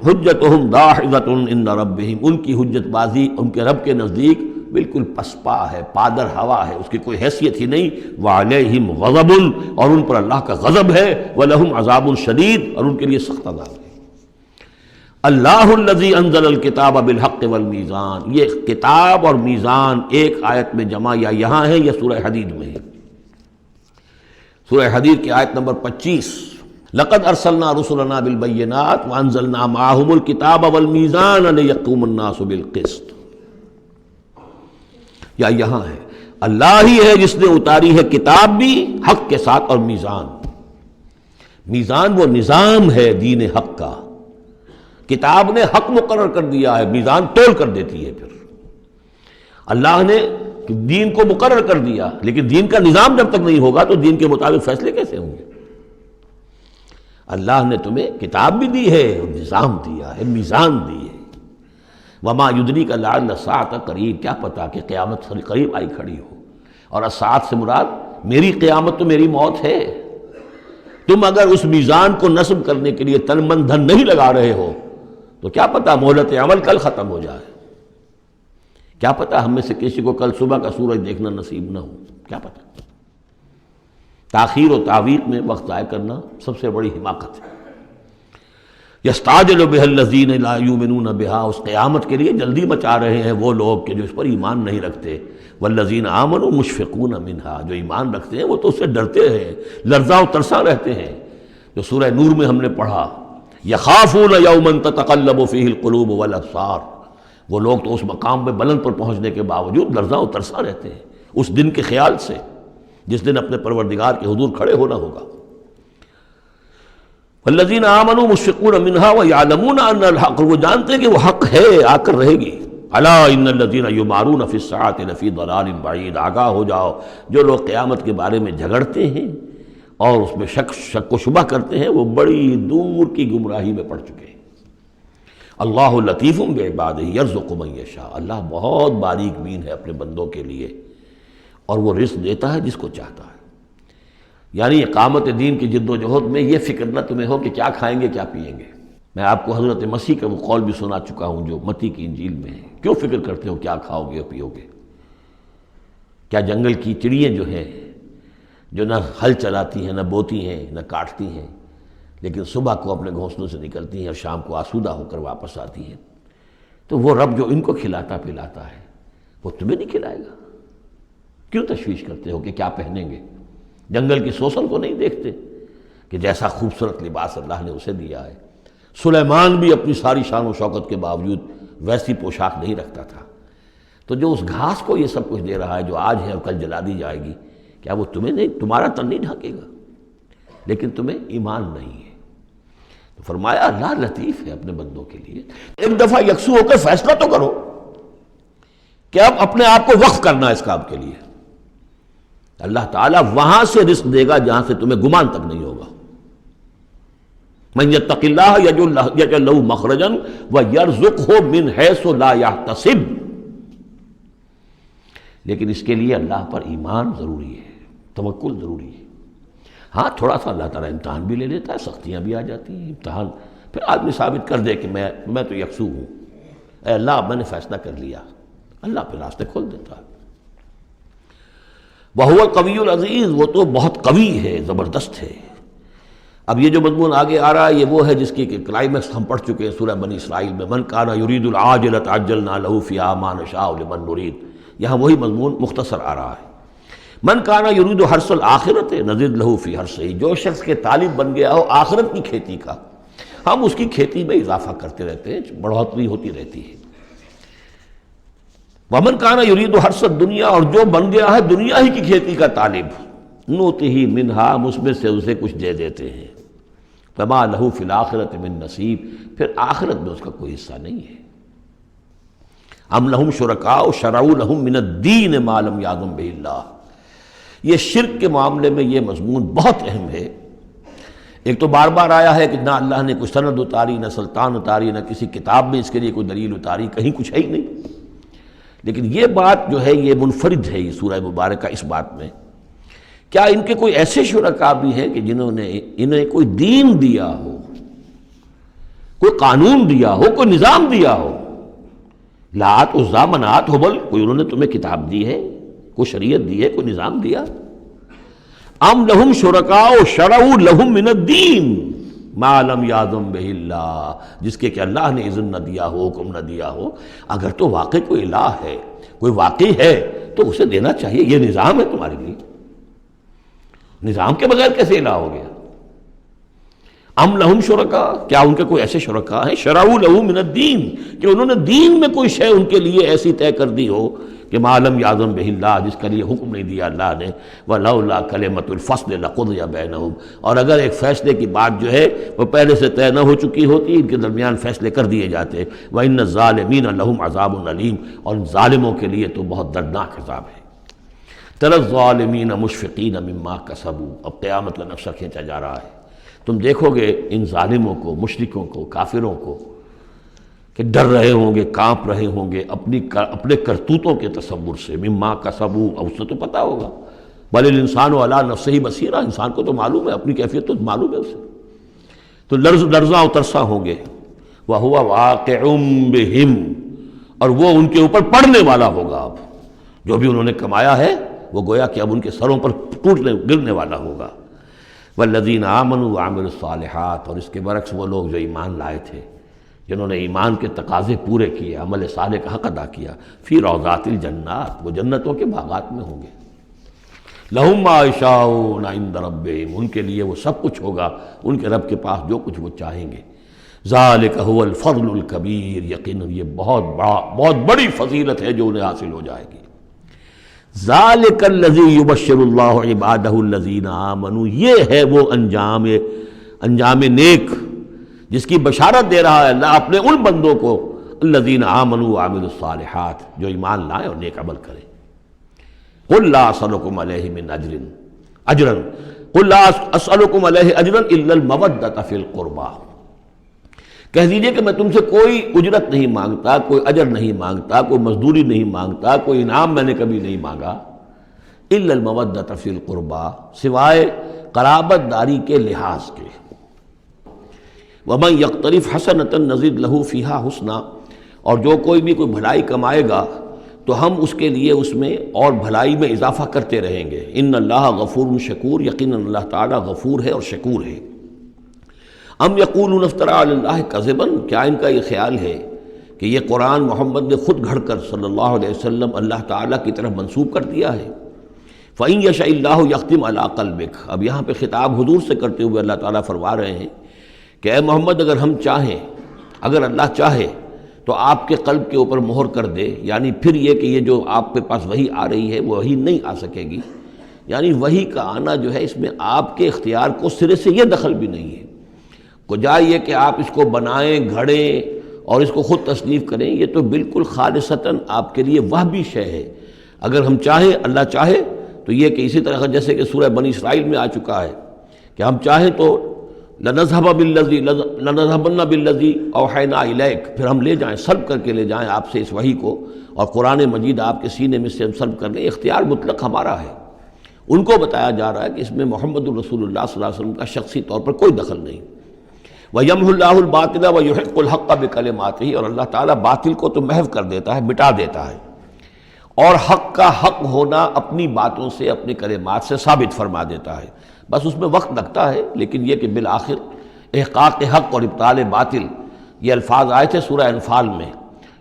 حجتہم داحضۃ عند ربہم، ان کی حجت بازی ان کے رب کے نزدیک بالکل پسپا ہے، پادر ہوا ہے، اس کی کوئی حیثیت ہی نہیں. وعلیہم غضب، اور ان پر اللہ کا غضب ہے. ولہم عذاب شدید، اور ان کے لیے سخت عذاب ہے. اللہ الذی انزل الکتاب بالحق والمیزان، یہ کتاب اور میزان ایک آیت میں جمع یا یہاں ہے یا سورہ حدید میں ہے. سورہ حدید کی آیت نمبر 25، لقد ارسلنا رسلنا بالبینات وانزلنا معهم الکتاب والمیزان لیقوم الناس بالقسط. یا یہاں ہے اللہ ہی ہے جس نے اتاری ہے کتاب بھی حق کے ساتھ اور میزان. میزان وہ نظام ہے دین حق کا. کتاب نے حق مقرر کر دیا ہے، میزان تول کر دیتی ہے. پھر اللہ نے دین کو مقرر کر دیا، لیکن دین کا نظام جب تک نہیں ہوگا تو دین کے مطابق فیصلے کیسے ہوں گے؟ اللہ نے تمہیں کتاب بھی دی ہے، نظام دیا ہے، میزان دی ہے. وما یدریک لعل الساعۃ قریب، کیا پتا کہ قیامت قریب آئی کھڑی ہو. اور الساعۃ سے مراد میری قیامت تو میری موت ہے. تم اگر اس میزان کو نصب کرنے کے لیے تن من دھن نہیں لگا رہے ہو تو کیا پتا مہلت عمل کل ختم ہو جائے. کیا پتا ہم میں سے کسی کو کل صبح کا سورج دیکھنا نصیب نہ ہو، کیا پتا. تاخیر و تعویق میں وقت ضائع کرنا سب سے بڑی حماقت ہے. یستعجل بها الذین لا یؤمنون بها، اس قیامت کے لیے جلدی مچا رہے ہیں وہ لوگ کہ جو اس پر ایمان نہیں رکھتے. والذین آمنوا مشفقون منها، جو ایمان رکھتے ہیں وہ تو اس سے ڈرتے ہیں، لرزاں و ترساں رہتے ہیں. جو سورہ نور میں ہم نے پڑھا، یخافون یوما تتقلب فیہ القلوب والابصار، وہ لوگ تو اس مقام میں بلند پر پہنچنے کے باوجود لرزاں و ترساں رہتے ہیں اس دن کے خیال سے جس دن اپنے پروردگار کے حضور کھڑے ہونا ہوگا. والذین آمنوا مشفقون منها ویعلمون ان الحق، وہ جانتے ہیں کہ وہ حق ہے، آ کر رہے گی. الا ان الذین یمارون فی الساعۃ لفی ضلال بعید، آگاہ ہو جاؤ جو لوگ قیامت کے بارے میں جھگڑتے ہیں اور اس میں شک و شبہ کرتے ہیں وہ بڑی دور کی گمراہی میں پڑ چکے ہیں. اللہ لطیف بعبادہ یرزق من یشاء، اللہ بہت باریک بین ہے اپنے بندوں کے لیے اور وہ رزق دیتا ہے جس کو چاہتا ہے. یعنی اقامت دین کی جد و جہد میں یہ فکر نہ تمہیں ہو کہ کیا کھائیں گے کیا پئیں گے. میں آپ کو حضرت مسیح کا وہ قول بھی سنا چکا ہوں جو متی کی انجیل میں ہے. کیوں فکر کرتے ہو کیا کھاؤ گے اور پیو گے؟ کیا جنگل کی چڑیاں جو ہیں جو نہ ہل چلاتی ہیں نہ بوتی ہیں نہ کاٹتی ہیں لیکن صبح کو اپنے گھونسلوں سے نکلتی ہیں اور شام کو آسودہ ہو کر واپس آتی ہیں، تو وہ رب جو ان کو کھلاتا پلاتا ہے وہ تمہیں نہیں کھلائے گا؟ کیوں تشویش کرتے ہو کہ کیا پہنیں گے؟ جنگل کی سوسن کو نہیں دیکھتے کہ جیسا خوبصورت لباس اللہ نے اسے دیا ہے. سلیمان بھی اپنی ساری شان و شوکت کے باوجود ویسی پوشاک نہیں رکھتا تھا. تو جو اس گھاس کو یہ سب کچھ دے رہا ہے جو آج ہے اور کل جلا دی جائے گی، کیا وہ تمہیں نہیں، تمہارا تن نہیں ڈھانکے گا؟ لیکن تمہیں ایمان نہیں ہے. تو فرمایا اللہ لطیف ہے اپنے بندوں کے لیے. ایک دفعہ یکسو ہو کر فیصلہ تو کرو کہ اب اپنے آپ کو وقف کرنا ہے اس کام کے لیے. اللہ تعالیٰ وہاں سے رزق دے گا جہاں سے تمہیں گمان تک نہیں ہوگا. من یتق اللہ یجعل لہ مخرجا ویرزقہ من حیث لا یحتسب. لیکن اس کے لیے اللہ پر ایمان ضروری ہے، توکل ضروری ہے. ہاں تھوڑا سا اللہ تعالیٰ امتحان بھی لے لیتا ہے، سختیاں بھی آ جاتی ہیں، امتحان پھر آدمی ثابت کر دے کہ میں تو یکسو ہوں. اے اللہ اب میں نے فیصلہ کر لیا، اللہ پھر راستے کھول دیتا ہے۔ وَهُوَ الْقَوِيُّ الْعَزِيزُ، وہ تو بہت قوی ہے، زبردست ہے۔ اب یہ جو مضمون آگے آ رہا ہے یہ وہ ہے جس کی کلائمیکس ہم پڑھ چکے ہیں سورہ بنی اسرائیل میں، من کان یرید العاجلۃ عجلنا له فیہا ما نشاء لمن نرید، یہاں وہی مضمون مختصر آ رہا ہے۔ من کان یرید حرث الآخرۃ نزد له فی حرثہ، جو شخص کے طالب بن گیا ہو آخرت کی کھیتی کا، ہم اس کی کھیتی میں اضافہ کرتے رہتے ہیں، بڑھوتری ہوتی رہتی ہے۔ ومن کان یرید حرث الدنیا، اور جو بن گیا ہے دنیا ہی کی کھیتی کا طالب، نؤتہ منہا، ہم اس میں سے اسے کچھ دے دیتے ہیں، فما لہ فی الآخرۃ من نصیب، پھر آخرت میں اس کا کوئی حصہ نہیں ہے۔ ام لہم شرکاء شرعوا لہم من الدین ما لم یأذن بہ اللہ، یہ شرک کے معاملے میں یہ مضمون بہت اہم ہے۔ ایک تو بار بار آیا ہے کہ نہ اللہ نے کوئی سند اتاری، نہ سلطان اتاری، نہ کسی کتاب میں اس کے لیے کوئی دلیل اتاری، کہیں کچھ ہے ہی نہیں۔ لیکن یہ بات جو ہے یہ منفرد ہے یہ سورہ مبارکہ اس بات میں، کیا ان کے کوئی ایسے شرکاء بھی ہیں کہ جنہوں نے انہیں کوئی دین دیا ہو، کوئی قانون دیا ہو، کوئی نظام دیا ہو؟ لات عزا منات ہبل، کوئی انہوں نے تمہیں کتاب دی ہے، کوئی شریعت دی ہے، کوئی نظام دیا؟ ام لہم شرکاء شرعوا لہم من الدین ما لم یأذن بہ اللہ، جس کے کہ اللہ نے اذن نہ دیا ہو، حکم نہ دیا ہو۔ اگر تو واقعی کوئی الہ ہے، کوئی واقعی ہے، تو اسے دینا چاہیے۔ یہ نظام ہے تمہارے لیے، نظام کے بغیر کیسے الہ ہو گیا؟ ام لہم شرکاء، کیا ان کے کوئی ایسے شرکاء ہیں شرعوا لہ من الدین، کہ انہوں نے دین میں کوئی شے ان کے لیے ایسی طے کر دی ہو کہ ما لم یأذن بہ اللہ، جس کے لیے حکم نہیں دیا اللہ نے، وَلَوْلَا كَلِمَةُ الْفَصْلِ لَقُضِيَ بَيْنَهُمْ، اور اگر ایک فیصلے کی بات جو ہے وہ پہلے سے طے نہ ہو چکی ہوتی، ان کے درمیان فیصلے کر دیے جاتے۔ وَإِنَّ الظَّالِمِينَ لَهُمْ عَذَابٌ أَلِيمٌ، اور ان ظالموں کے لیے تو بہت دردناک عذاب ہے۔ تَرَى الظَّالِمِينَ مُشْفِقِينَ مِمَّا كَسَبُوا، اب قیامت کا نقشہ کھینچا جا رہا ہے۔ تم دیکھو گے ان ظالموں کو، مشرکوں کو، کافروں کو کہ ڈر رہے ہوں گے، کانپ رہے ہوں گے اپنے کرتوتوں کے تصور سے، مما کسبوا، اور اس سے تو پتہ ہوگا، بل الانسان علی نفسہ بصیرہ، انسان کو تو معلوم ہے، اپنی کیفیت تو معلوم ہے اسے، تو لرزاں و ترساں ہوں گے۔ وَهُوَ وَاقِعٌ بِهِمْ، اور وہ ان کے اوپر پڑنے والا ہوگا۔ اب جو بھی انہوں نے کمایا ہے وہ گویا کہ اب ان کے سروں پر گرنے والا ہوگا۔ وَالَّذِينَ آمَنُوا وَعَمِلُوا الصَّالِحَاتِ، اور اس کے برعکس وہ لوگ جو ایمان لائے تھے، جنہوں نے ایمان کے تقاضے پورے کیے، عمل صالح کا حق ادا کیا، فی روضات الجنات، وہ جنتوں کے باغات میں ہوں گے۔ لہم ما یشاءون عند ربہم، ان کے لیے وہ سب کچھ ہوگا ان کے رب کے پاس جو کچھ وہ چاہیں گے۔ ذالک هو الفضل الکبیر، یقیناً یہ بہت بڑی فضیلت ہے جو انہیں حاصل ہو جائے گی۔ ذالک الذی یبشر اللہ عبادہ الذین آمنوا، یہ ہے وہ انجام نیک جس کی بشارت دے رہا ہے اللہ اپنے ان بندوں کو، الذین آمنوا وعملوا الصالحات، جو ایمان لائیں اور نیک عمل کریں۔ قل لا اسألکم علیہ من اجرا قل لا اسألکم علیہ اجرا الا المودۃ فی القربى، کہہ دیجئے کہ میں تم سے کوئی اجرت نہیں مانگتا، کوئی اجر نہیں مانگتا، کوئی مزدوری نہیں مانگتا، کوئی انعام میں نے کبھی نہیں مانگا، الا المودۃ فی القربى، سوائے قرابت داری کے لحاظ کے۔ وَمَنْ يَقْتَرِفْ حَسَنَةً نَزِدْ لَهُ فِيهَا حُسْنًا، اور جو کوئی بھی کوئی بھلائی کمائے گا تو ہم اس کے لیے اس میں اور بھلائی میں اضافہ کرتے رہیں گے۔ ان اللہ غفور شکور، یقیناً اللہ تعالیٰ غفور ہے اور شکور ہے۔ ام یقولون افترى علی اللہ کذبا، کیا ان کا یہ خیال ہے کہ یہ قرآن محمد نے خود گھڑ کر صلی اللہ علیہ وسلم اللہ تعالیٰ کی طرف منسوب کر دیا ہے؟ فَإِن يَشَإِ اللَّهُ يَخْتِمْ عَلَىٰ قَلْبِكَ، اب یہاں پہ خطاب حضور سے کرتے ہوئے اللہ تعالیٰ فرما رہے ہیں کہ اے محمد اگر ہم چاہیں، اگر اللہ چاہے تو آپ کے قلب کے اوپر مہر کر دے، یعنی پھر یہ کہ یہ جو آپ کے پاس وحی آ رہی ہے وہ وحی نہیں آ سکے گی، یعنی وحی کا آنا جو ہے اس میں آپ کے اختیار کو سرے سے یہ دخل بھی نہیں ہے۔ کجا یہ کہ آپ اس کو بنائیں، گھڑیں اور اس کو خود تصنیف کریں، یہ تو بالکل خالصتاً آپ کے لیے وہبی شے ہے۔ اگر ہم چاہیں، اللہ چاہے تو یہ کہ اسی طرح جیسے کہ سورہ بنی اسرائیل میں آ چکا ہے کہ ہم چاہیں تو لَنَذْهَبَنَّ بِالَّذِي أَوْحَيْنَا إِلَيْكَ، پھر ہم لے جائیں، سلب کر کے لے جائیں آپ سے اس وحی کو، اور قرآن مجید آپ کے سینے میں سے ہم سلب کر لیں، اختیار مطلق ہمارا ہے۔ ان کو بتایا جا رہا ہے کہ اس میں محمد الرسول اللہ صلی اللہ علیہ وسلم کا شخصی طور پر کوئی دخل نہیں۔ وَيَمْحُ اللَّهُ الْبَاطِلَ وَيُحِقُّ الْحَقَّ بِكَلِمَاتِهِ، اور اللہ تعالیٰ باطل کو تو محو کر دیتا ہے، مٹا دیتا ہے، اور حق کا حق ہونا اپنی باتوں سے اپنے کلمات سے ثابت فرما دیتا ہے. بس اس میں وقت لگتا ہے، لیکن یہ کہ بالآخر احقاق حق اور ابطال باطل یہ الفاظ آئے تھے سورہ انفال میں،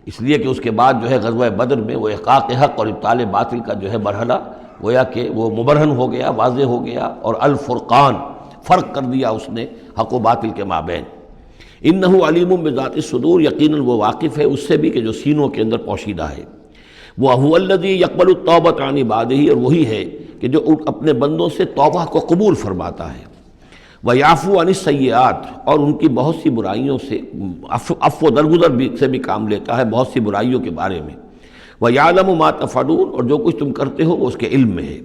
اس لیے کہ اس کے بعد جو ہے غزوہ بدر میں وہ احقاق حق اور ابطال باطل کا جو ہے مرحلہ گویا کہ وہ مبرہن ہو گیا، واضح ہو گیا، اور الفرقان فرق کر دیا اس نے حق و باطل کے مابین. انہ علیم بذات الصدور، یقیناً وہ واقف ہے اس سے بھی کہ جو سینوں کے اندر پوشیدہ ہے. وَهُوَ الَّذِي يَقْبَلُ التَّوْبَةَ عَنْ عِبَادِهِ، اور وہی ہے کہ جو اپنے بندوں سے توبہ کو قبول فرماتا ہے. وَيَعْفُو عَنِ السَّيِّئَاتِ، اور ان کی بہت سی برائیوں سے عفو درگزر سے بھی کام لیتا ہے بہت سی برائیوں کے بارے میں. وَيَعْلَمُ مَا تَفْعَلُونَ، اور جو کچھ تم کرتے ہو وہ اس کے علم میں ہے.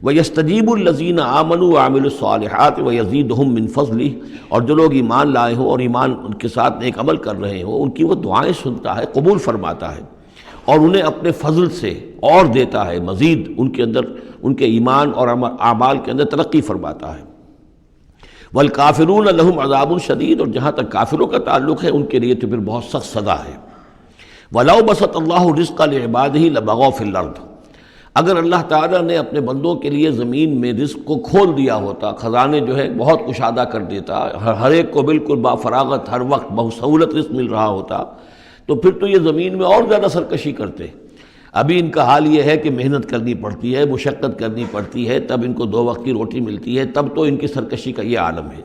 وَيَسْتَجِيبُ الَّذِينَ آمَنُوا وَعَمِلُوا الصَّالِحَاتِ وَيَزِيدُهُم مِّن فَضْلِهِ، اور جو لوگ ایمان لائے ہوں اور ایمان ان کے ساتھ نیک عمل کر رہے ہوں ان کی وہ دعائیں سنتا ہے، قبول فرماتا ہے، اور انہیں اپنے فضل سے اور دیتا ہے، مزید ان کے اندر ان کے ایمان اور اعمال کے اندر ترقی فرماتا ہے. وَالْكَافِرُونَ لَهُمْ عَذَابٌ شَدِيدٌ، اور جہاں تک کافروں کا تعلق ہے ان کے لیے تو پھر بہت سخت سزا ہے. وَلَوْ بَسَطَ اللَّهُ الرِّزْقَ لِعِبَادِهِ لَبَغَوْا فِي الْأَرْضِ، اگر اللہ تعالیٰ نے اپنے بندوں کے لیے زمین میں رزق کو کھول دیا ہوتا، خزانے جو ہے بہت کشادہ کر دیتا، ہر ایک کو بالکل با فراغت ہر وقت بہت سہولت رزق مل رہا ہوتا، تو پھر تو یہ زمین میں اور زیادہ سرکشی کرتے. ابھی ان کا حال یہ ہے کہ محنت کرنی پڑتی ہے، مشقت کرنی پڑتی ہے، تب ان کو 2 وقت کی روٹی ملتی ہے، تب تو ان کی سرکشی کا یہ عالم ہے.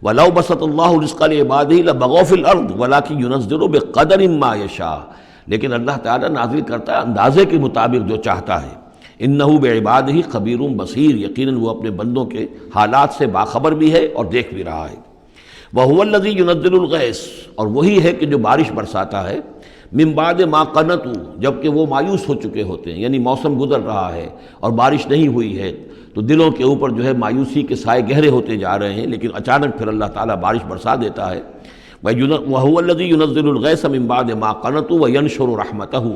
وَلَوْ بَسَطَ اللَّهُ الرِّزْقَ لِعِبَادِهِ لَبَغَوْا فِي الْأَرْضِ وَلَٰكِن يُنَزِّلُ بِقَدَرٍ مَّا يَشَاءُ، لیکن اللہ تعالیٰ نازل کرتا ہے اندازے کے مطابق جو چاہتا ہے. اِنَّهُ بِعِبَادِهِ خَبِيرٌ بَصِيرٌ، یقیناً وہ اپنے بندوں کے حالات سے باخبر بھی ہے اور دیکھ بھی رہا ہے. وَهُوَ الَّذِي يُنَزِّلُ الْغَيْثَ، اور وہی ہے کہ جو بارش برساتا ہے، من بعد ما قنطوا، جبکہ وہ مایوس ہو چکے ہوتے ہیں، یعنی موسم گزر رہا ہے اور بارش نہیں ہوئی ہے تو دلوں کے اوپر جو ہے مایوسی کے سائے گہرے ہوتے جا رہے ہیں، لیکن اچانک پھر اللہ تعالیٰ بارش برسا دیتا ہے. وَهُوَ الَّذِي يُنَزِّلُ الْغَيْثَ مِن بَعْدِ مَا قَنَطُوا وَيَنشُرُ رَحْمَتَهُ،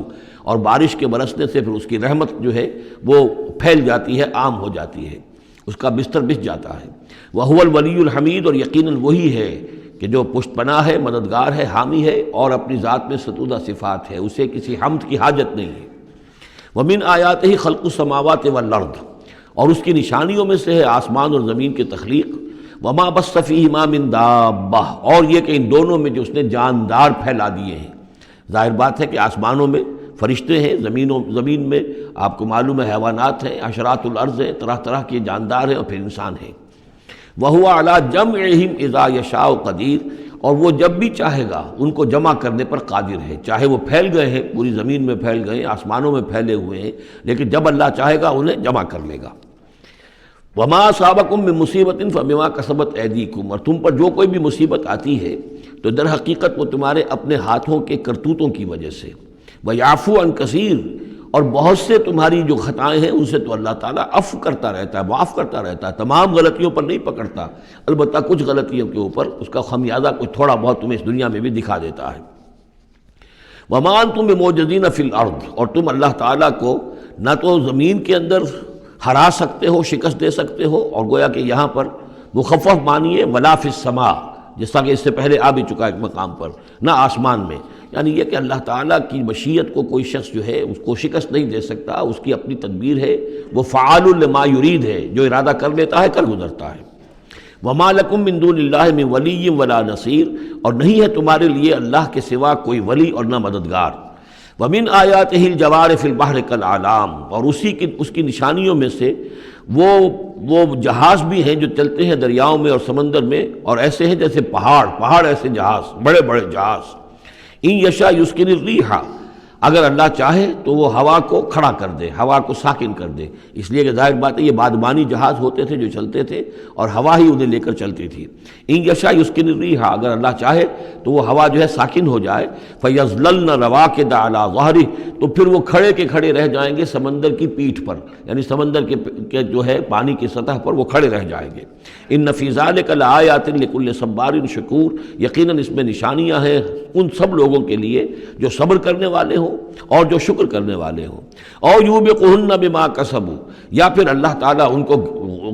اور بارش کے برسنے سے پھر اس کی رحمت جو ہے وہ پھیل جاتی ہے، عام ہو جاتی ہے، اس کا بستر بچھ جاتا ہے. وَهُوَ الْوَلِيُّ الْحَمِيدُ، اور یقیناً وہی ہے کہ جو پشت پناہ ہے، مددگار ہے، حامی ہے، اور اپنی ذات میں ستودہ صفات ہے، اسے کسی حمد کی حاجت نہیں ہے. وَمِنْ آیَاتِهِ خَلْقُ السَّمَاوَاتِ وَالْأَرْضِ، اور اس کی نشانیوں میں سے ہے آسمان اور زمین کی تخلیق. وَمَا بَثَّ فِيهِمَا مِن دَابَّةٍ، اور یہ کہ ان دونوں میں جو اس نے جاندار پھیلا دیے ہیں. ظاہر بات ہے کہ آسمانوں میں فرشتے ہیں، زمین میں آپ کو معلوم ہے حیوانات ہیں، حشرات الارض ہیں، طرح طرح کے جاندار ہیں، اور پھر انسان ہیں. وَهُوَ عَلَىٰ جَمْعِهِمْ إِذَا يَشَاءُ قَدِيرٌ، اور وہ جب بھی چاہے گا ان کو جمع کرنے پر قادر ہے. چاہے وہ پھیل گئے ہیں، پوری زمین میں پھیل گئے ہیں، آسمانوں میں پھیلے ہوئے ہیں، لیکن جب اللہ چاہے گا انہیں جمع کر لے گا. وَمَا أَصَابَكُم مِّن مُّصِيبَةٍ فَبِمَا كَسَبَتْ أَيْدِيكُمْ، اور تم پر جو کوئی بھی مصیبت آتی ہے تو در حقیقت وہ تمہارے اپنے ہاتھوں کے کرتوتوں کی وجہ سے. وَيَعْفُو عَن كَثِيرٍ، اور بہت سے تمہاری جو خطائیں ہیں ان سے تو اللہ تعالیٰ عفو کرتا رہتا ہے، معاف کرتا رہتا ہے، تمام غلطیوں پر نہیں پکڑتا، البتہ کچھ غلطیوں کے اوپر اس کا خمیازہ کچھ تھوڑا بہت تمہیں اس دنیا میں بھی دکھا دیتا ہے. وَمَا أَنتُم بِمُعْجِزِينَ فِي الْأَرْضِ، اور تم اللہ تعالیٰ کو نہ تو زمین کے اندر ہرا سکتے ہو، شکست دے سکتے ہو، اور گویا کہ یہاں پر مخفف معنی ہے وَلَا فِي السَّمَاءِ، جس طرح کہ اس سے پہلے آ بھی چکا ایک مقام پر، نہ آسمان میں. یعنی یہ کہ اللہ تعالیٰ کی مشیت کو کوئی شخص جو ہے اس کو شکست نہیں دے سکتا، اس کی اپنی تدبیر ہے، وہ فعال لما یرید ہے، جو ارادہ کر لیتا ہے کر گزرتا ہے. وَمَا لَكُم مِّن دُونِ اللَّهِ مِن وَلِيٍّ وَلَا نَصِيرٍ، اور نہیں ہے تمہارے لیے اللہ کے سوا کوئی ولی اور نہ مددگار. وَمِنْ آيَاتِهِ الْجَوَارِ فِي الْبَحْرِ كَالْأَعْلَامِ، اور اس کی نشانیوں میں سے وہ جہاز بھی ہیں جو چلتے ہیں دریاؤں میں اور سمندر میں، اور ایسے ہیں جیسے پہاڑ ایسے جہاز، بڑے بڑے جہاز. ان یشاء یسکن الریح، اگر اللہ چاہے تو وہ ہوا کو کھڑا کر دے، ہوا کو ساکن کر دے. اس لیے کہ ظاہر بات ہے یہ بادبانی جہاز ہوتے تھے جو چلتے تھے اور ہوا ہی انہیں لے کر چلتی تھی. ان یشاء یسکن الریح، اگر اللہ چاہے تو وہ ہوا جو ہے ساکن ہو جائے. فیظللن رواکد علی ظہرہ، تو پھر وہ کھڑے کے کھڑے رہ جائیں گے سمندر کی پیٹھ پر، یعنی سمندر کے جو ہے پانی کی سطح پر وہ کھڑے رہ جائیں گے. ان فی ذلک لآیات لکل صبار شکور، یقیناً اس میں نشانیاں ہیں ان سب لوگوں کے لیے جو صبر کرنے والے ہوں اور جو شکر کرنے والے ہوں. او یوبقہن بما کسبوا، یا پھر اللہ تعالیٰ ان کو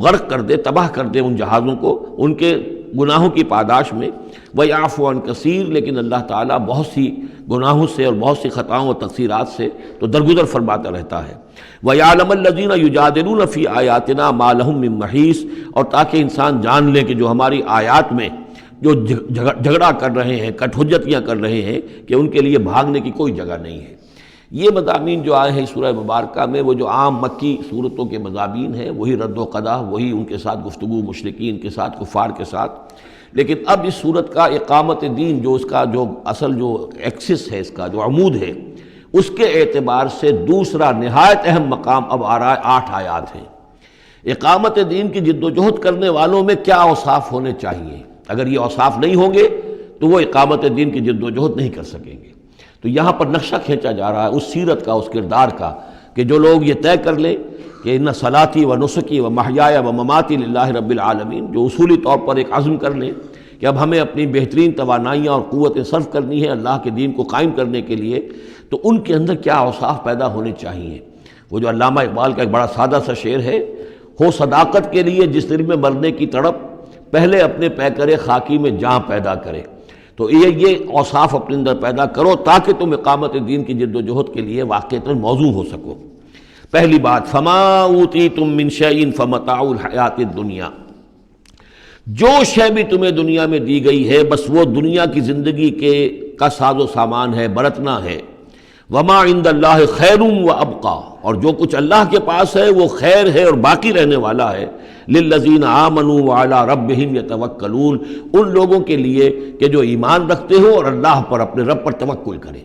غرق کر دے، تباہ کر دے ان جہازوں کو ان کے گناہوں کی پاداش میں، وَيَعْفُو عَنْ كَثِيرٍ، لیکن اللہ تعالیٰ بہت سی گناہوں سے اور بہت سی خطاؤں اور تقصیرات سے تو درگزر فرماتا رہتا ہے۔ وَيَعْلَمَ الَّذِينَ يُجَادِلُونَ فِي آيَاتِنَا مَا لَهُم مِّن مَّحِيصٍ، اور تاکہ انسان جان لے کہ جو ہماری آیات میں جو جھگڑا کر رہے ہیں، کٹ حجتیاں کر رہے ہیں، کہ ان کے لیے بھاگنے کی کوئی جگہ نہیں ہے۔ یہ مضامین جو آئے ہیں سورہ مبارکہ میں، وہ جو عام مکی صورتوں کے مضامین ہیں، وہی رد و قضا، وہی ان کے ساتھ گفتگو مشرکین کے ساتھ، کفار کے ساتھ۔ لیکن اب اس صورت کا اقامت دین، جو اس کا جو اصل جو ایکسس ہے، اس کا جو عمود ہے، اس کے اعتبار سے دوسرا نہایت اہم مقام اب آ رہا ہے۔ 8 آیات ہیں۔ اقامت دین کی جد و جہد کرنے والوں میں کیا اوصاف ہونے چاہیے؟ اگر یہ اوصاف نہیں ہوں گے تو وہ اقامت دین کی جد و جہد نہیں کر سکیں گے۔ تو یہاں پر نقشہ کھینچا جا رہا ہے اس سیرت کا، اس کردار کا، کہ جو لوگ یہ طے کر لیں کہ ان صلاتی و نسکی و محیای و مماتی للہ رب العالمین، جو اصولی طور پر ایک عزم کر لیں کہ اب ہمیں اپنی بہترین توانائیاں اور قوتیں صرف کرنی ہیں اللہ کے دین کو قائم کرنے کے لیے، تو ان کے اندر کیا اوصاف پیدا ہونے چاہیے۔ وہ جو علامہ اقبال کا ایک بڑا سادہ سا شعر ہے، ہو صداقت کے لیے جس دل میں مرنے کی تڑپ، پہلے اپنے پیکر خاکی میں جاں پیدا کرے۔ تو یہ اوصاف اپنے اندر پیدا کرو تاکہ تم اقامت دین کی جد و جہد کے لیے واقعتاً موضوع ہو سکو۔ پہلی بات، فما اوتیتم من شیء فمتاع الحیات الدنیا، جو شے بھی تمہیں دنیا میں دی گئی ہے بس وہ دنیا کی زندگی کا ساز و سامان ہے، برتنا ہے۔ وما عند اللہ خیر و ابقا، اور جو کچھ اللہ کے پاس ہے وہ خیر ہے اور باقی رہنے والا ہے۔ للذین آمنوا وعلی ربہم یتوکلون، ان لوگوں کے لیے کہ جو ایمان رکھتے ہو اور اللہ پر، اپنے رب پر توکل کریں۔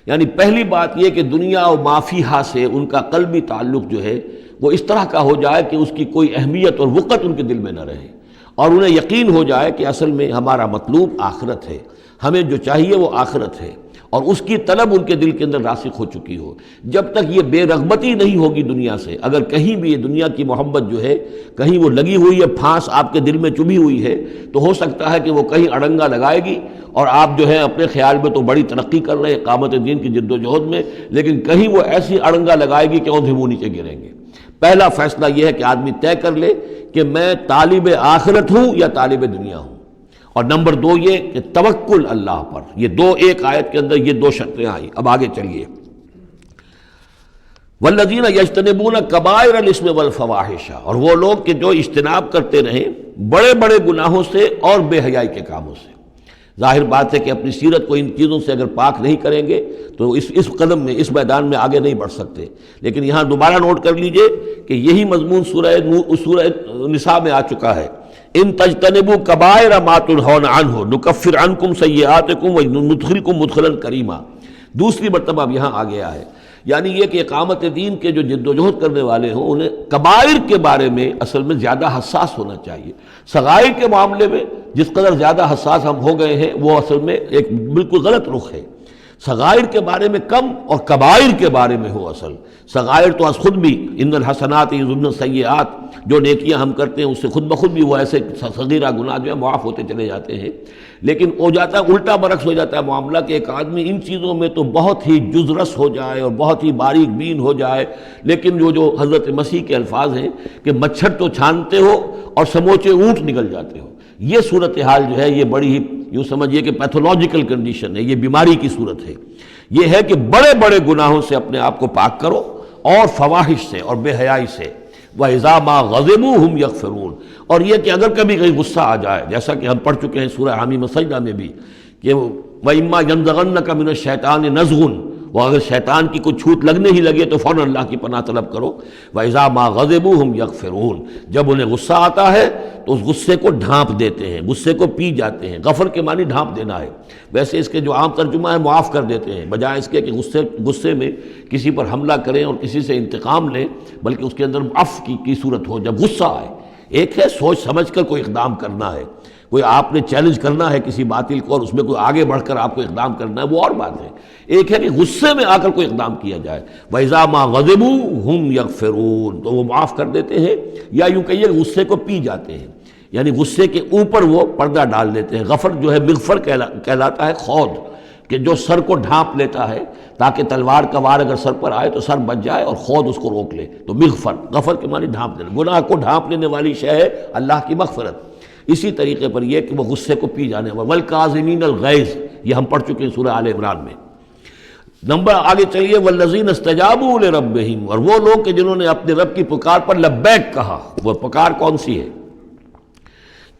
یعنی پہلی بات یہ کہ دنیا و ما فیہا سے ان کا قلبی تعلق جو ہے وہ اس طرح کا ہو جائے کہ اس کی کوئی اہمیت اور وقت ان کے دل میں نہ رہے، اور انہیں یقین ہو جائے کہ اصل میں ہمارا مطلوب آخرت ہے، ہمیں جو چاہیے وہ آخرت ہے، اور اس کی طلب ان کے دل کے اندر راسخ ہو چکی ہو۔ جب تک یہ بے رغبتی نہیں ہوگی دنیا سے، اگر کہیں بھی یہ دنیا کی محبت جو ہے کہیں وہ لگی ہوئی ہے، پھانس آپ کے دل میں چبھی ہوئی ہے، تو ہو سکتا ہے کہ وہ کہیں اڑنگا لگائے گی، اور آپ جو ہے اپنے خیال میں تو بڑی ترقی کر رہے ہیں اقامت دین کی جد و جہد میں، لیکن کہیں وہ ایسی اڑنگا لگائے گی کہ اوندھے منہ نیچے گریں گے۔ پہلا فیصلہ یہ ہے کہ آدمی طے کر لے کہ میں طالب آخرت ہوں یا طالب دنیا ہوں، اور نمبر 2 یہ کہ توکل اللہ پر۔ یہ ایک آیت کے اندر یہ 2 شرطیں آئیں۔ اب آگے چلیے، والذین یجتنبون کبائر الاسم والفواحش، اور وہ لوگ کہ جو اجتناب کرتے رہیں بڑے بڑے گناہوں سے اور بے حیائی کے کاموں سے۔ ظاہر بات ہے کہ اپنی سیرت کو ان چیزوں سے اگر پاک نہیں کریں گے تو اس قدم میں، اس میدان میں آگے نہیں بڑھ سکتے۔ لیکن یہاں دوبارہ نوٹ کر لیجئے کہ یہی مضمون سورہ نساء میں آ چکا ہے، ان تجتنبوا کبائر ما تنہون عنہ نکفر عنکم سیئاتکم وندخلکم مدخلا کریما۔ دوسری مرتبہ اب یہاں آ گیا ہے، یعنی یہ کہ اقامت دین کے جو جد و جہد کرنے والے ہوں انہیں کبائر کے بارے میں اصل میں زیادہ حساس ہونا چاہیے۔ صغائر کے معاملے میں جس قدر زیادہ حساس ہم ہو گئے ہیں وہ اصل میں ایک بالکل غلط رخ ہے۔ صغائر کے بارے میں کم اور کبائر کے بارے میں ہو اصل۔ صغائر تو از خود بھی ان الحسنات یذهبن السیئات، جو نیکیاں ہم کرتے ہیں اس سے خود بخود بھی وہ ایسے صغیرہ گناہ جو ہے معاف ہوتے چلے جاتے ہیں، لیکن ہو جاتا ہے الٹا برعکس ہو جاتا ہے معاملہ کہ ایک آدمی ان چیزوں میں تو بہت ہی جزرس ہو جائے اور بہت ہی باریک بین ہو جائے، لیکن جو حضرت مسیح کے الفاظ ہیں کہ مچھر تو چھانتے ہو اور سموچے اونٹ نکل جاتے ہو، یہ صورتحال جو ہے یہ بڑی ہی یوں سمجھیے کہ پیتھولوجیکل کنڈیشن ہے، یہ بیماری کی صورت ہے۔ یہ ہے کہ بڑے بڑے گناہوں سے اپنے آپ کو پاک کرو، اور فواحش سے اور بے حیائی سے۔ وَإِذَا مَا غَضِبُوا هُمْ يَغْفِرُونَ، اور یہ کہ اگر کبھی کہیں غصہ آ جائے، جیسا کہ ہم پڑھ چکے ہیں سورہ حامیم سجدہ میں بھی کہ وَإِمَّا يَنزَغَنَّكَ مِنَ الشَّيْطَانِ نَزْغٌ، وہ اگر شیطان کی کوئی چھوٹ لگنے ہی لگے تو فوراً اللہ کی پناہ طلب کرو۔ وَإِذَا مَا غَضِبُوا هُمْ يَغْفِرُونَ، جب انہیں غصہ آتا ہے تو اس غصے کو ڈھانپ دیتے ہیں، غصے کو پی جاتے ہیں۔ غفر کے معنی ڈھانپ دینا ہے، ویسے اس کے جو عام ترجمہ ہے معاف کر دیتے ہیں، بجائے اس کے کہ غصے میں کسی پر حملہ کریں اور کسی سے انتقام لیں، بلکہ اس کے اندر عفو کی صورت ہو جب غصہ آئے۔ ایک ہے سوچ سمجھ کر کوئی اقدام کرنا ہے، کوئی آپ نے چیلنج کرنا ہے کسی باطل کو اور اس میں کوئی آگے بڑھ کر آپ کو اقدام کرنا ہے، وہ اور بات ہے۔ ایک ہے کہ غصے میں آ کر کوئی اقدام کیا جائے۔ وَإِذَا مَا غَضِبُوا هُمْ يَغْفِرُونَ، تو وہ معاف کر دیتے ہیں، یا یوں کہیے غصے کو پی جاتے ہیں، یعنی غصے کے اوپر وہ پردہ ڈال دیتے ہیں۔ غفر جو ہے مغفر کہلاتا ہے خود، کہ جو سر کو ڈھانپ لیتا ہے تاکہ تلوار کا وار اگر سر پر آئے تو سر بچ جائے اور خود اس کو روک لے، تو مغفر، غفر کے معنی ڈھانپ دینا۔ گناہ کو ڈھانپ لینے والی شے ہے اللہ کی مغفرت۔ اسی طریقے پر یہ کہ وہ غصے کو پی جانے والے، والکاظمین الغیظ، یہ ہم پڑھ چکے ہیں سورہ آل عمران میں۔ نمبر آگے چلیے، والذین استجابوا لربہم، اور وہ لوگ کہ جنہوں نے اپنے رب کی پکار پر لبیک کہا۔ وہ پکار کون سی ہے؟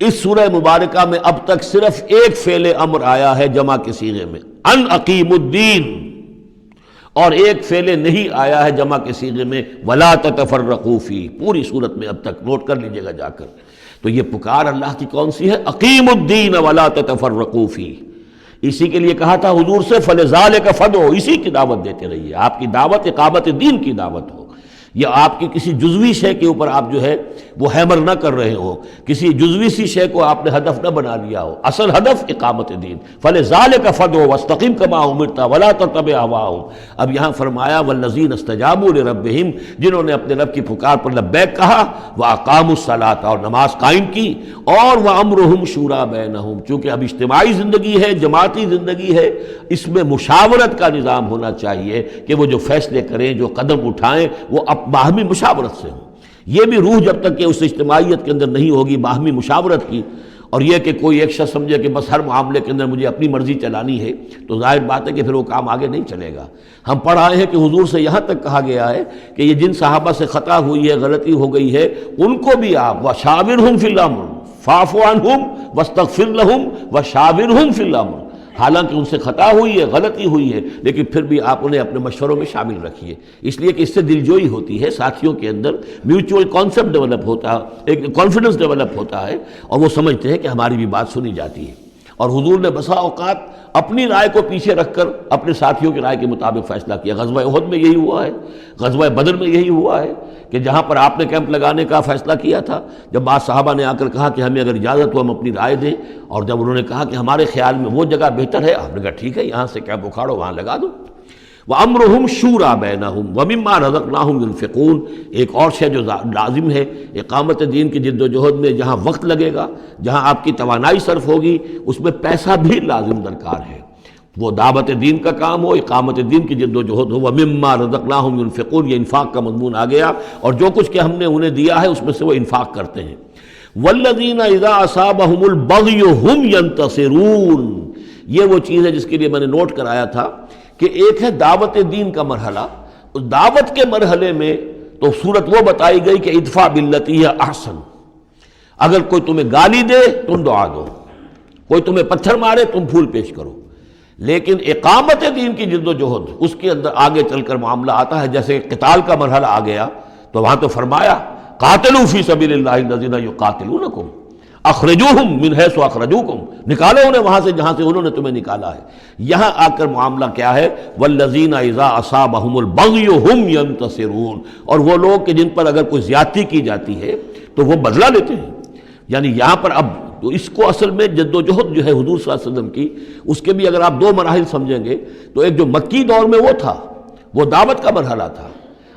اس سورہ مبارکہ میں اب تک صرف ایک فعل امر آیا ہے جمع کے صیغے میں، ان اقیم الدین، اور ایک فعل نہیں آیا ہے جمع کے صیغے میں ولا تتفرقوا فی۔ پوری صورت میں اب تک نوٹ کر لیجئے گا جا کر۔ تو یہ پکار اللہ کی کون سی ہے؟ اقیم الدین ولا تتفرقوا فی۔ اسی کے لیے کہا تھا حضور سے فلذالک فدعوا، اسی کی دعوت دیتے رہیے۔ آپ کی دعوت اقامت دین کی دعوت ہو، یا آپ کی کسی جزوی شے کے اوپر آپ جو ہے وہ ہیمر نہ کر رہے ہو، کسی جزوی سی شے کو آپ نے ہدف نہ بنا لیا ہو، اصل ہدف اقامت دین۔ فلذالک فدعوا واستقم کما امرت ولا تتبع اهواهم۔ اب یہاں فرمایا والذین استجابوا لربہم، جنہوں نے اپنے رب کی پکار پر لبیک کہا، واقاموا الصلاۃ، اور نماز قائم کی، اور وامرهم شورى بینہم، چونکہ اب اجتماعی زندگی ہے، جماعتی زندگی ہے، اس میں مشاورت کا نظام ہونا چاہیے کہ وہ جو فیصلے کریں، جو قدم اٹھائیں، وہ باہمی مشاورت سے ہوں۔ یہ بھی روح جب تک کہ اس اجتماعیت کے اندر نہیں ہوگی باہمی مشاورت کی، اور یہ کہ کوئی ایک شخص سمجھے کہ بس ہر معاملے کے اندر مجھے اپنی مرضی چلانی ہے، تو ظاہر بات ہے کہ پھر وہ کام آگے نہیں چلے گا۔ ہم پڑھ آئے ہیں کہ حضور سے یہاں تک کہا گیا ہے کہ یہ جن صحابہ سے خطا ہوئی ہے، غلطی ہو گئی ہے، ان کو بھی آپ وشاورہم فی الامر فاعف عنہم واستغفر لہم وشاورہم فی الامر، حالانکہ ان سے خطا ہوئی ہے، غلطی ہوئی ہے، لیکن پھر بھی آپ انہیں اپنے مشوروں میں شامل رکھیے، اس لیے کہ اس سے دلجوئی ہوتی ہے، ساتھیوں کے اندر میوچول کانسیپٹ ڈیولپ ہوتا ہے، ایک کانفیڈنس ڈیولپ ہوتا ہے، اور وہ سمجھتے ہیں کہ ہماری بھی بات سنی جاتی ہے۔ اور حضور نے بسا اوقات اپنی رائے کو پیچھے رکھ کر اپنے ساتھیوں کی رائے کے مطابق فیصلہ کیا۔ غزوہ احد میں یہی ہوا ہے، غزوہ بدر میں یہی ہوا ہے کہ جہاں پر آپ نے کیمپ لگانے کا فیصلہ کیا تھا، جب بعض صحابہ نے آ کر کہا کہ ہمیں اگر اجازت ہو ہم اپنی رائے دیں، اور جب انہوں نے کہا کہ ہمارے خیال میں وہ جگہ بہتر ہے، آپ نے کہا ٹھیک ہے، یہاں سے کیمپ اکھاڑو، وہاں لگا دو۔ وَأَمْرُهُمْ شُورَى بَيْنَهُمْ وَمِمَّا رَزَقْنَاهُمْ يُنْفِقُونَ، ایک اور شے جو لازم ہے اقامت دین کی جد و جہد میں، جہاں وقت لگے گا، جہاں آپ کی توانائی صرف ہوگی، اس میں پیسہ بھی لازم درکار ہے۔ وہ دعوت دین کا کام ہو، اقامت دین کی جد و جہد ہو۔ وَمِمَّا رَزَقْنَاهُمْ يُنْفِقُونَ، یہ انفاق کا مضمون آ گیا، اور جو کچھ کہ ہم نے انہیں دیا ہے اس میں سے وہ انفاق کرتے ہیں۔ وَالَّذِينَ إِذَا أَصَابَهُمُ الْبَغْيُ هُمْ يَنْتَصِرُونَ، یہ وہ چیز ہے جس کے لیے میں نے نوٹ کرایا تھا کہ ایک ہے دعوت دین کا مرحلہ، اس دعوت کے مرحلے میں تو صورت وہ بتائی گئی کہ ادفع باللتی ہی احسن، اگر کوئی تمہیں گالی دے تم دعا دو، کوئی تمہیں پتھر مارے تم پھول پیش کرو، لیکن اقامت دین کی جد و جہد اس کے اندر آگے چل کر معاملہ آتا ہے۔ جیسے قتال کا مرحلہ آ گیا تو وہاں تو فرمایا قاتلوا فی سبیل اللہ الذین یقاتلونکم اخرجوہم من حیث اخرجوکم، نکالو انہیں وہاں سے جہاں سے انہوں نے تمہیں نکالا ہے۔ یہاں آ کر معاملہ کیا ہے؟ والذین اذا اصابہم البغی ہم ینتصرون، اور وہ لوگ کہ جن پر اگر کوئی زیادتی کی جاتی ہے تو وہ بدلہ لیتے ہیں۔ یعنی یہاں پر اب تو اس کو اصل میں جد و جہد جو ہے حضور صلی اللہ علیہ وسلم کی، اس کے بھی اگر آپ دو مراحل سمجھیں گے تو ایک جو مکی دور میں وہ تھا، وہ دعوت کا مرحلہ تھا،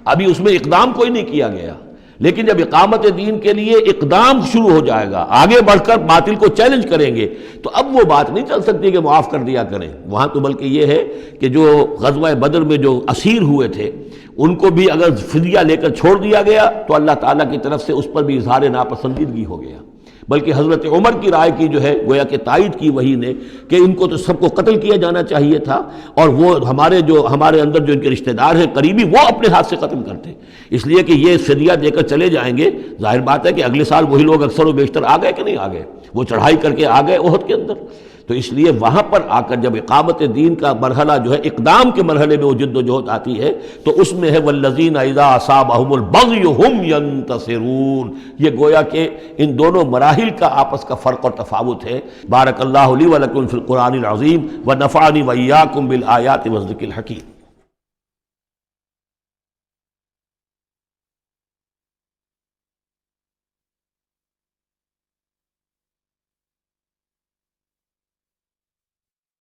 ابھی اس میں اقدام کوئی نہیں کیا گیا، لیکن جب اقامت دین کے لیے اقدام شروع ہو جائے گا، آگے بڑھ کر باطل کو چیلنج کریں گے، تو اب وہ بات نہیں چل سکتی کہ معاف کر دیا کریں وہاں تو، بلکہ یہ ہے کہ جو غزوہ بدر میں جو اسیر ہوئے تھے ان کو بھی اگر فدیہ لے کر چھوڑ دیا گیا تو اللہ تعالیٰ کی طرف سے اس پر بھی اظہار ناپسندیدگی ہو گیا، بلکہ حضرت عمر کی رائے کی جو ہے گویا کہ تائید کی وہی نے کہ ان کو تو سب کو قتل کیا جانا چاہیے تھا، اور وہ ہمارے اندر جو ان کے رشتہ دار ہیں قریبی، وہ اپنے ہاتھ سے قتل کرتے، اس لیے کہ یہ فدیہ دے کر چلے جائیں گے، ظاہر بات ہے کہ اگلے سال وہی لوگ اکثر و بیشتر آ گئے کہ نہیں آ گئے، وہ چڑھائی کر کے آ گئے احد کے اندر۔ تو اس لیے وہاں پر آ کر جب اقامت دین کا مرحلہ جو ہے اقدام کے مرحلے میں وہ جد و جہد آتی ہے تو اس میں ہے والذین اذا اصابہم البغی ہم ینتصرون، یہ گویا کہ ان دونوں مراحل کا آپس کا فرق اور تفاوت ہے۔ بارک اللہ لی ولکم فی القرآن العظیم ونفعنی وإیاکم بالآیات والذکر الحکیم۔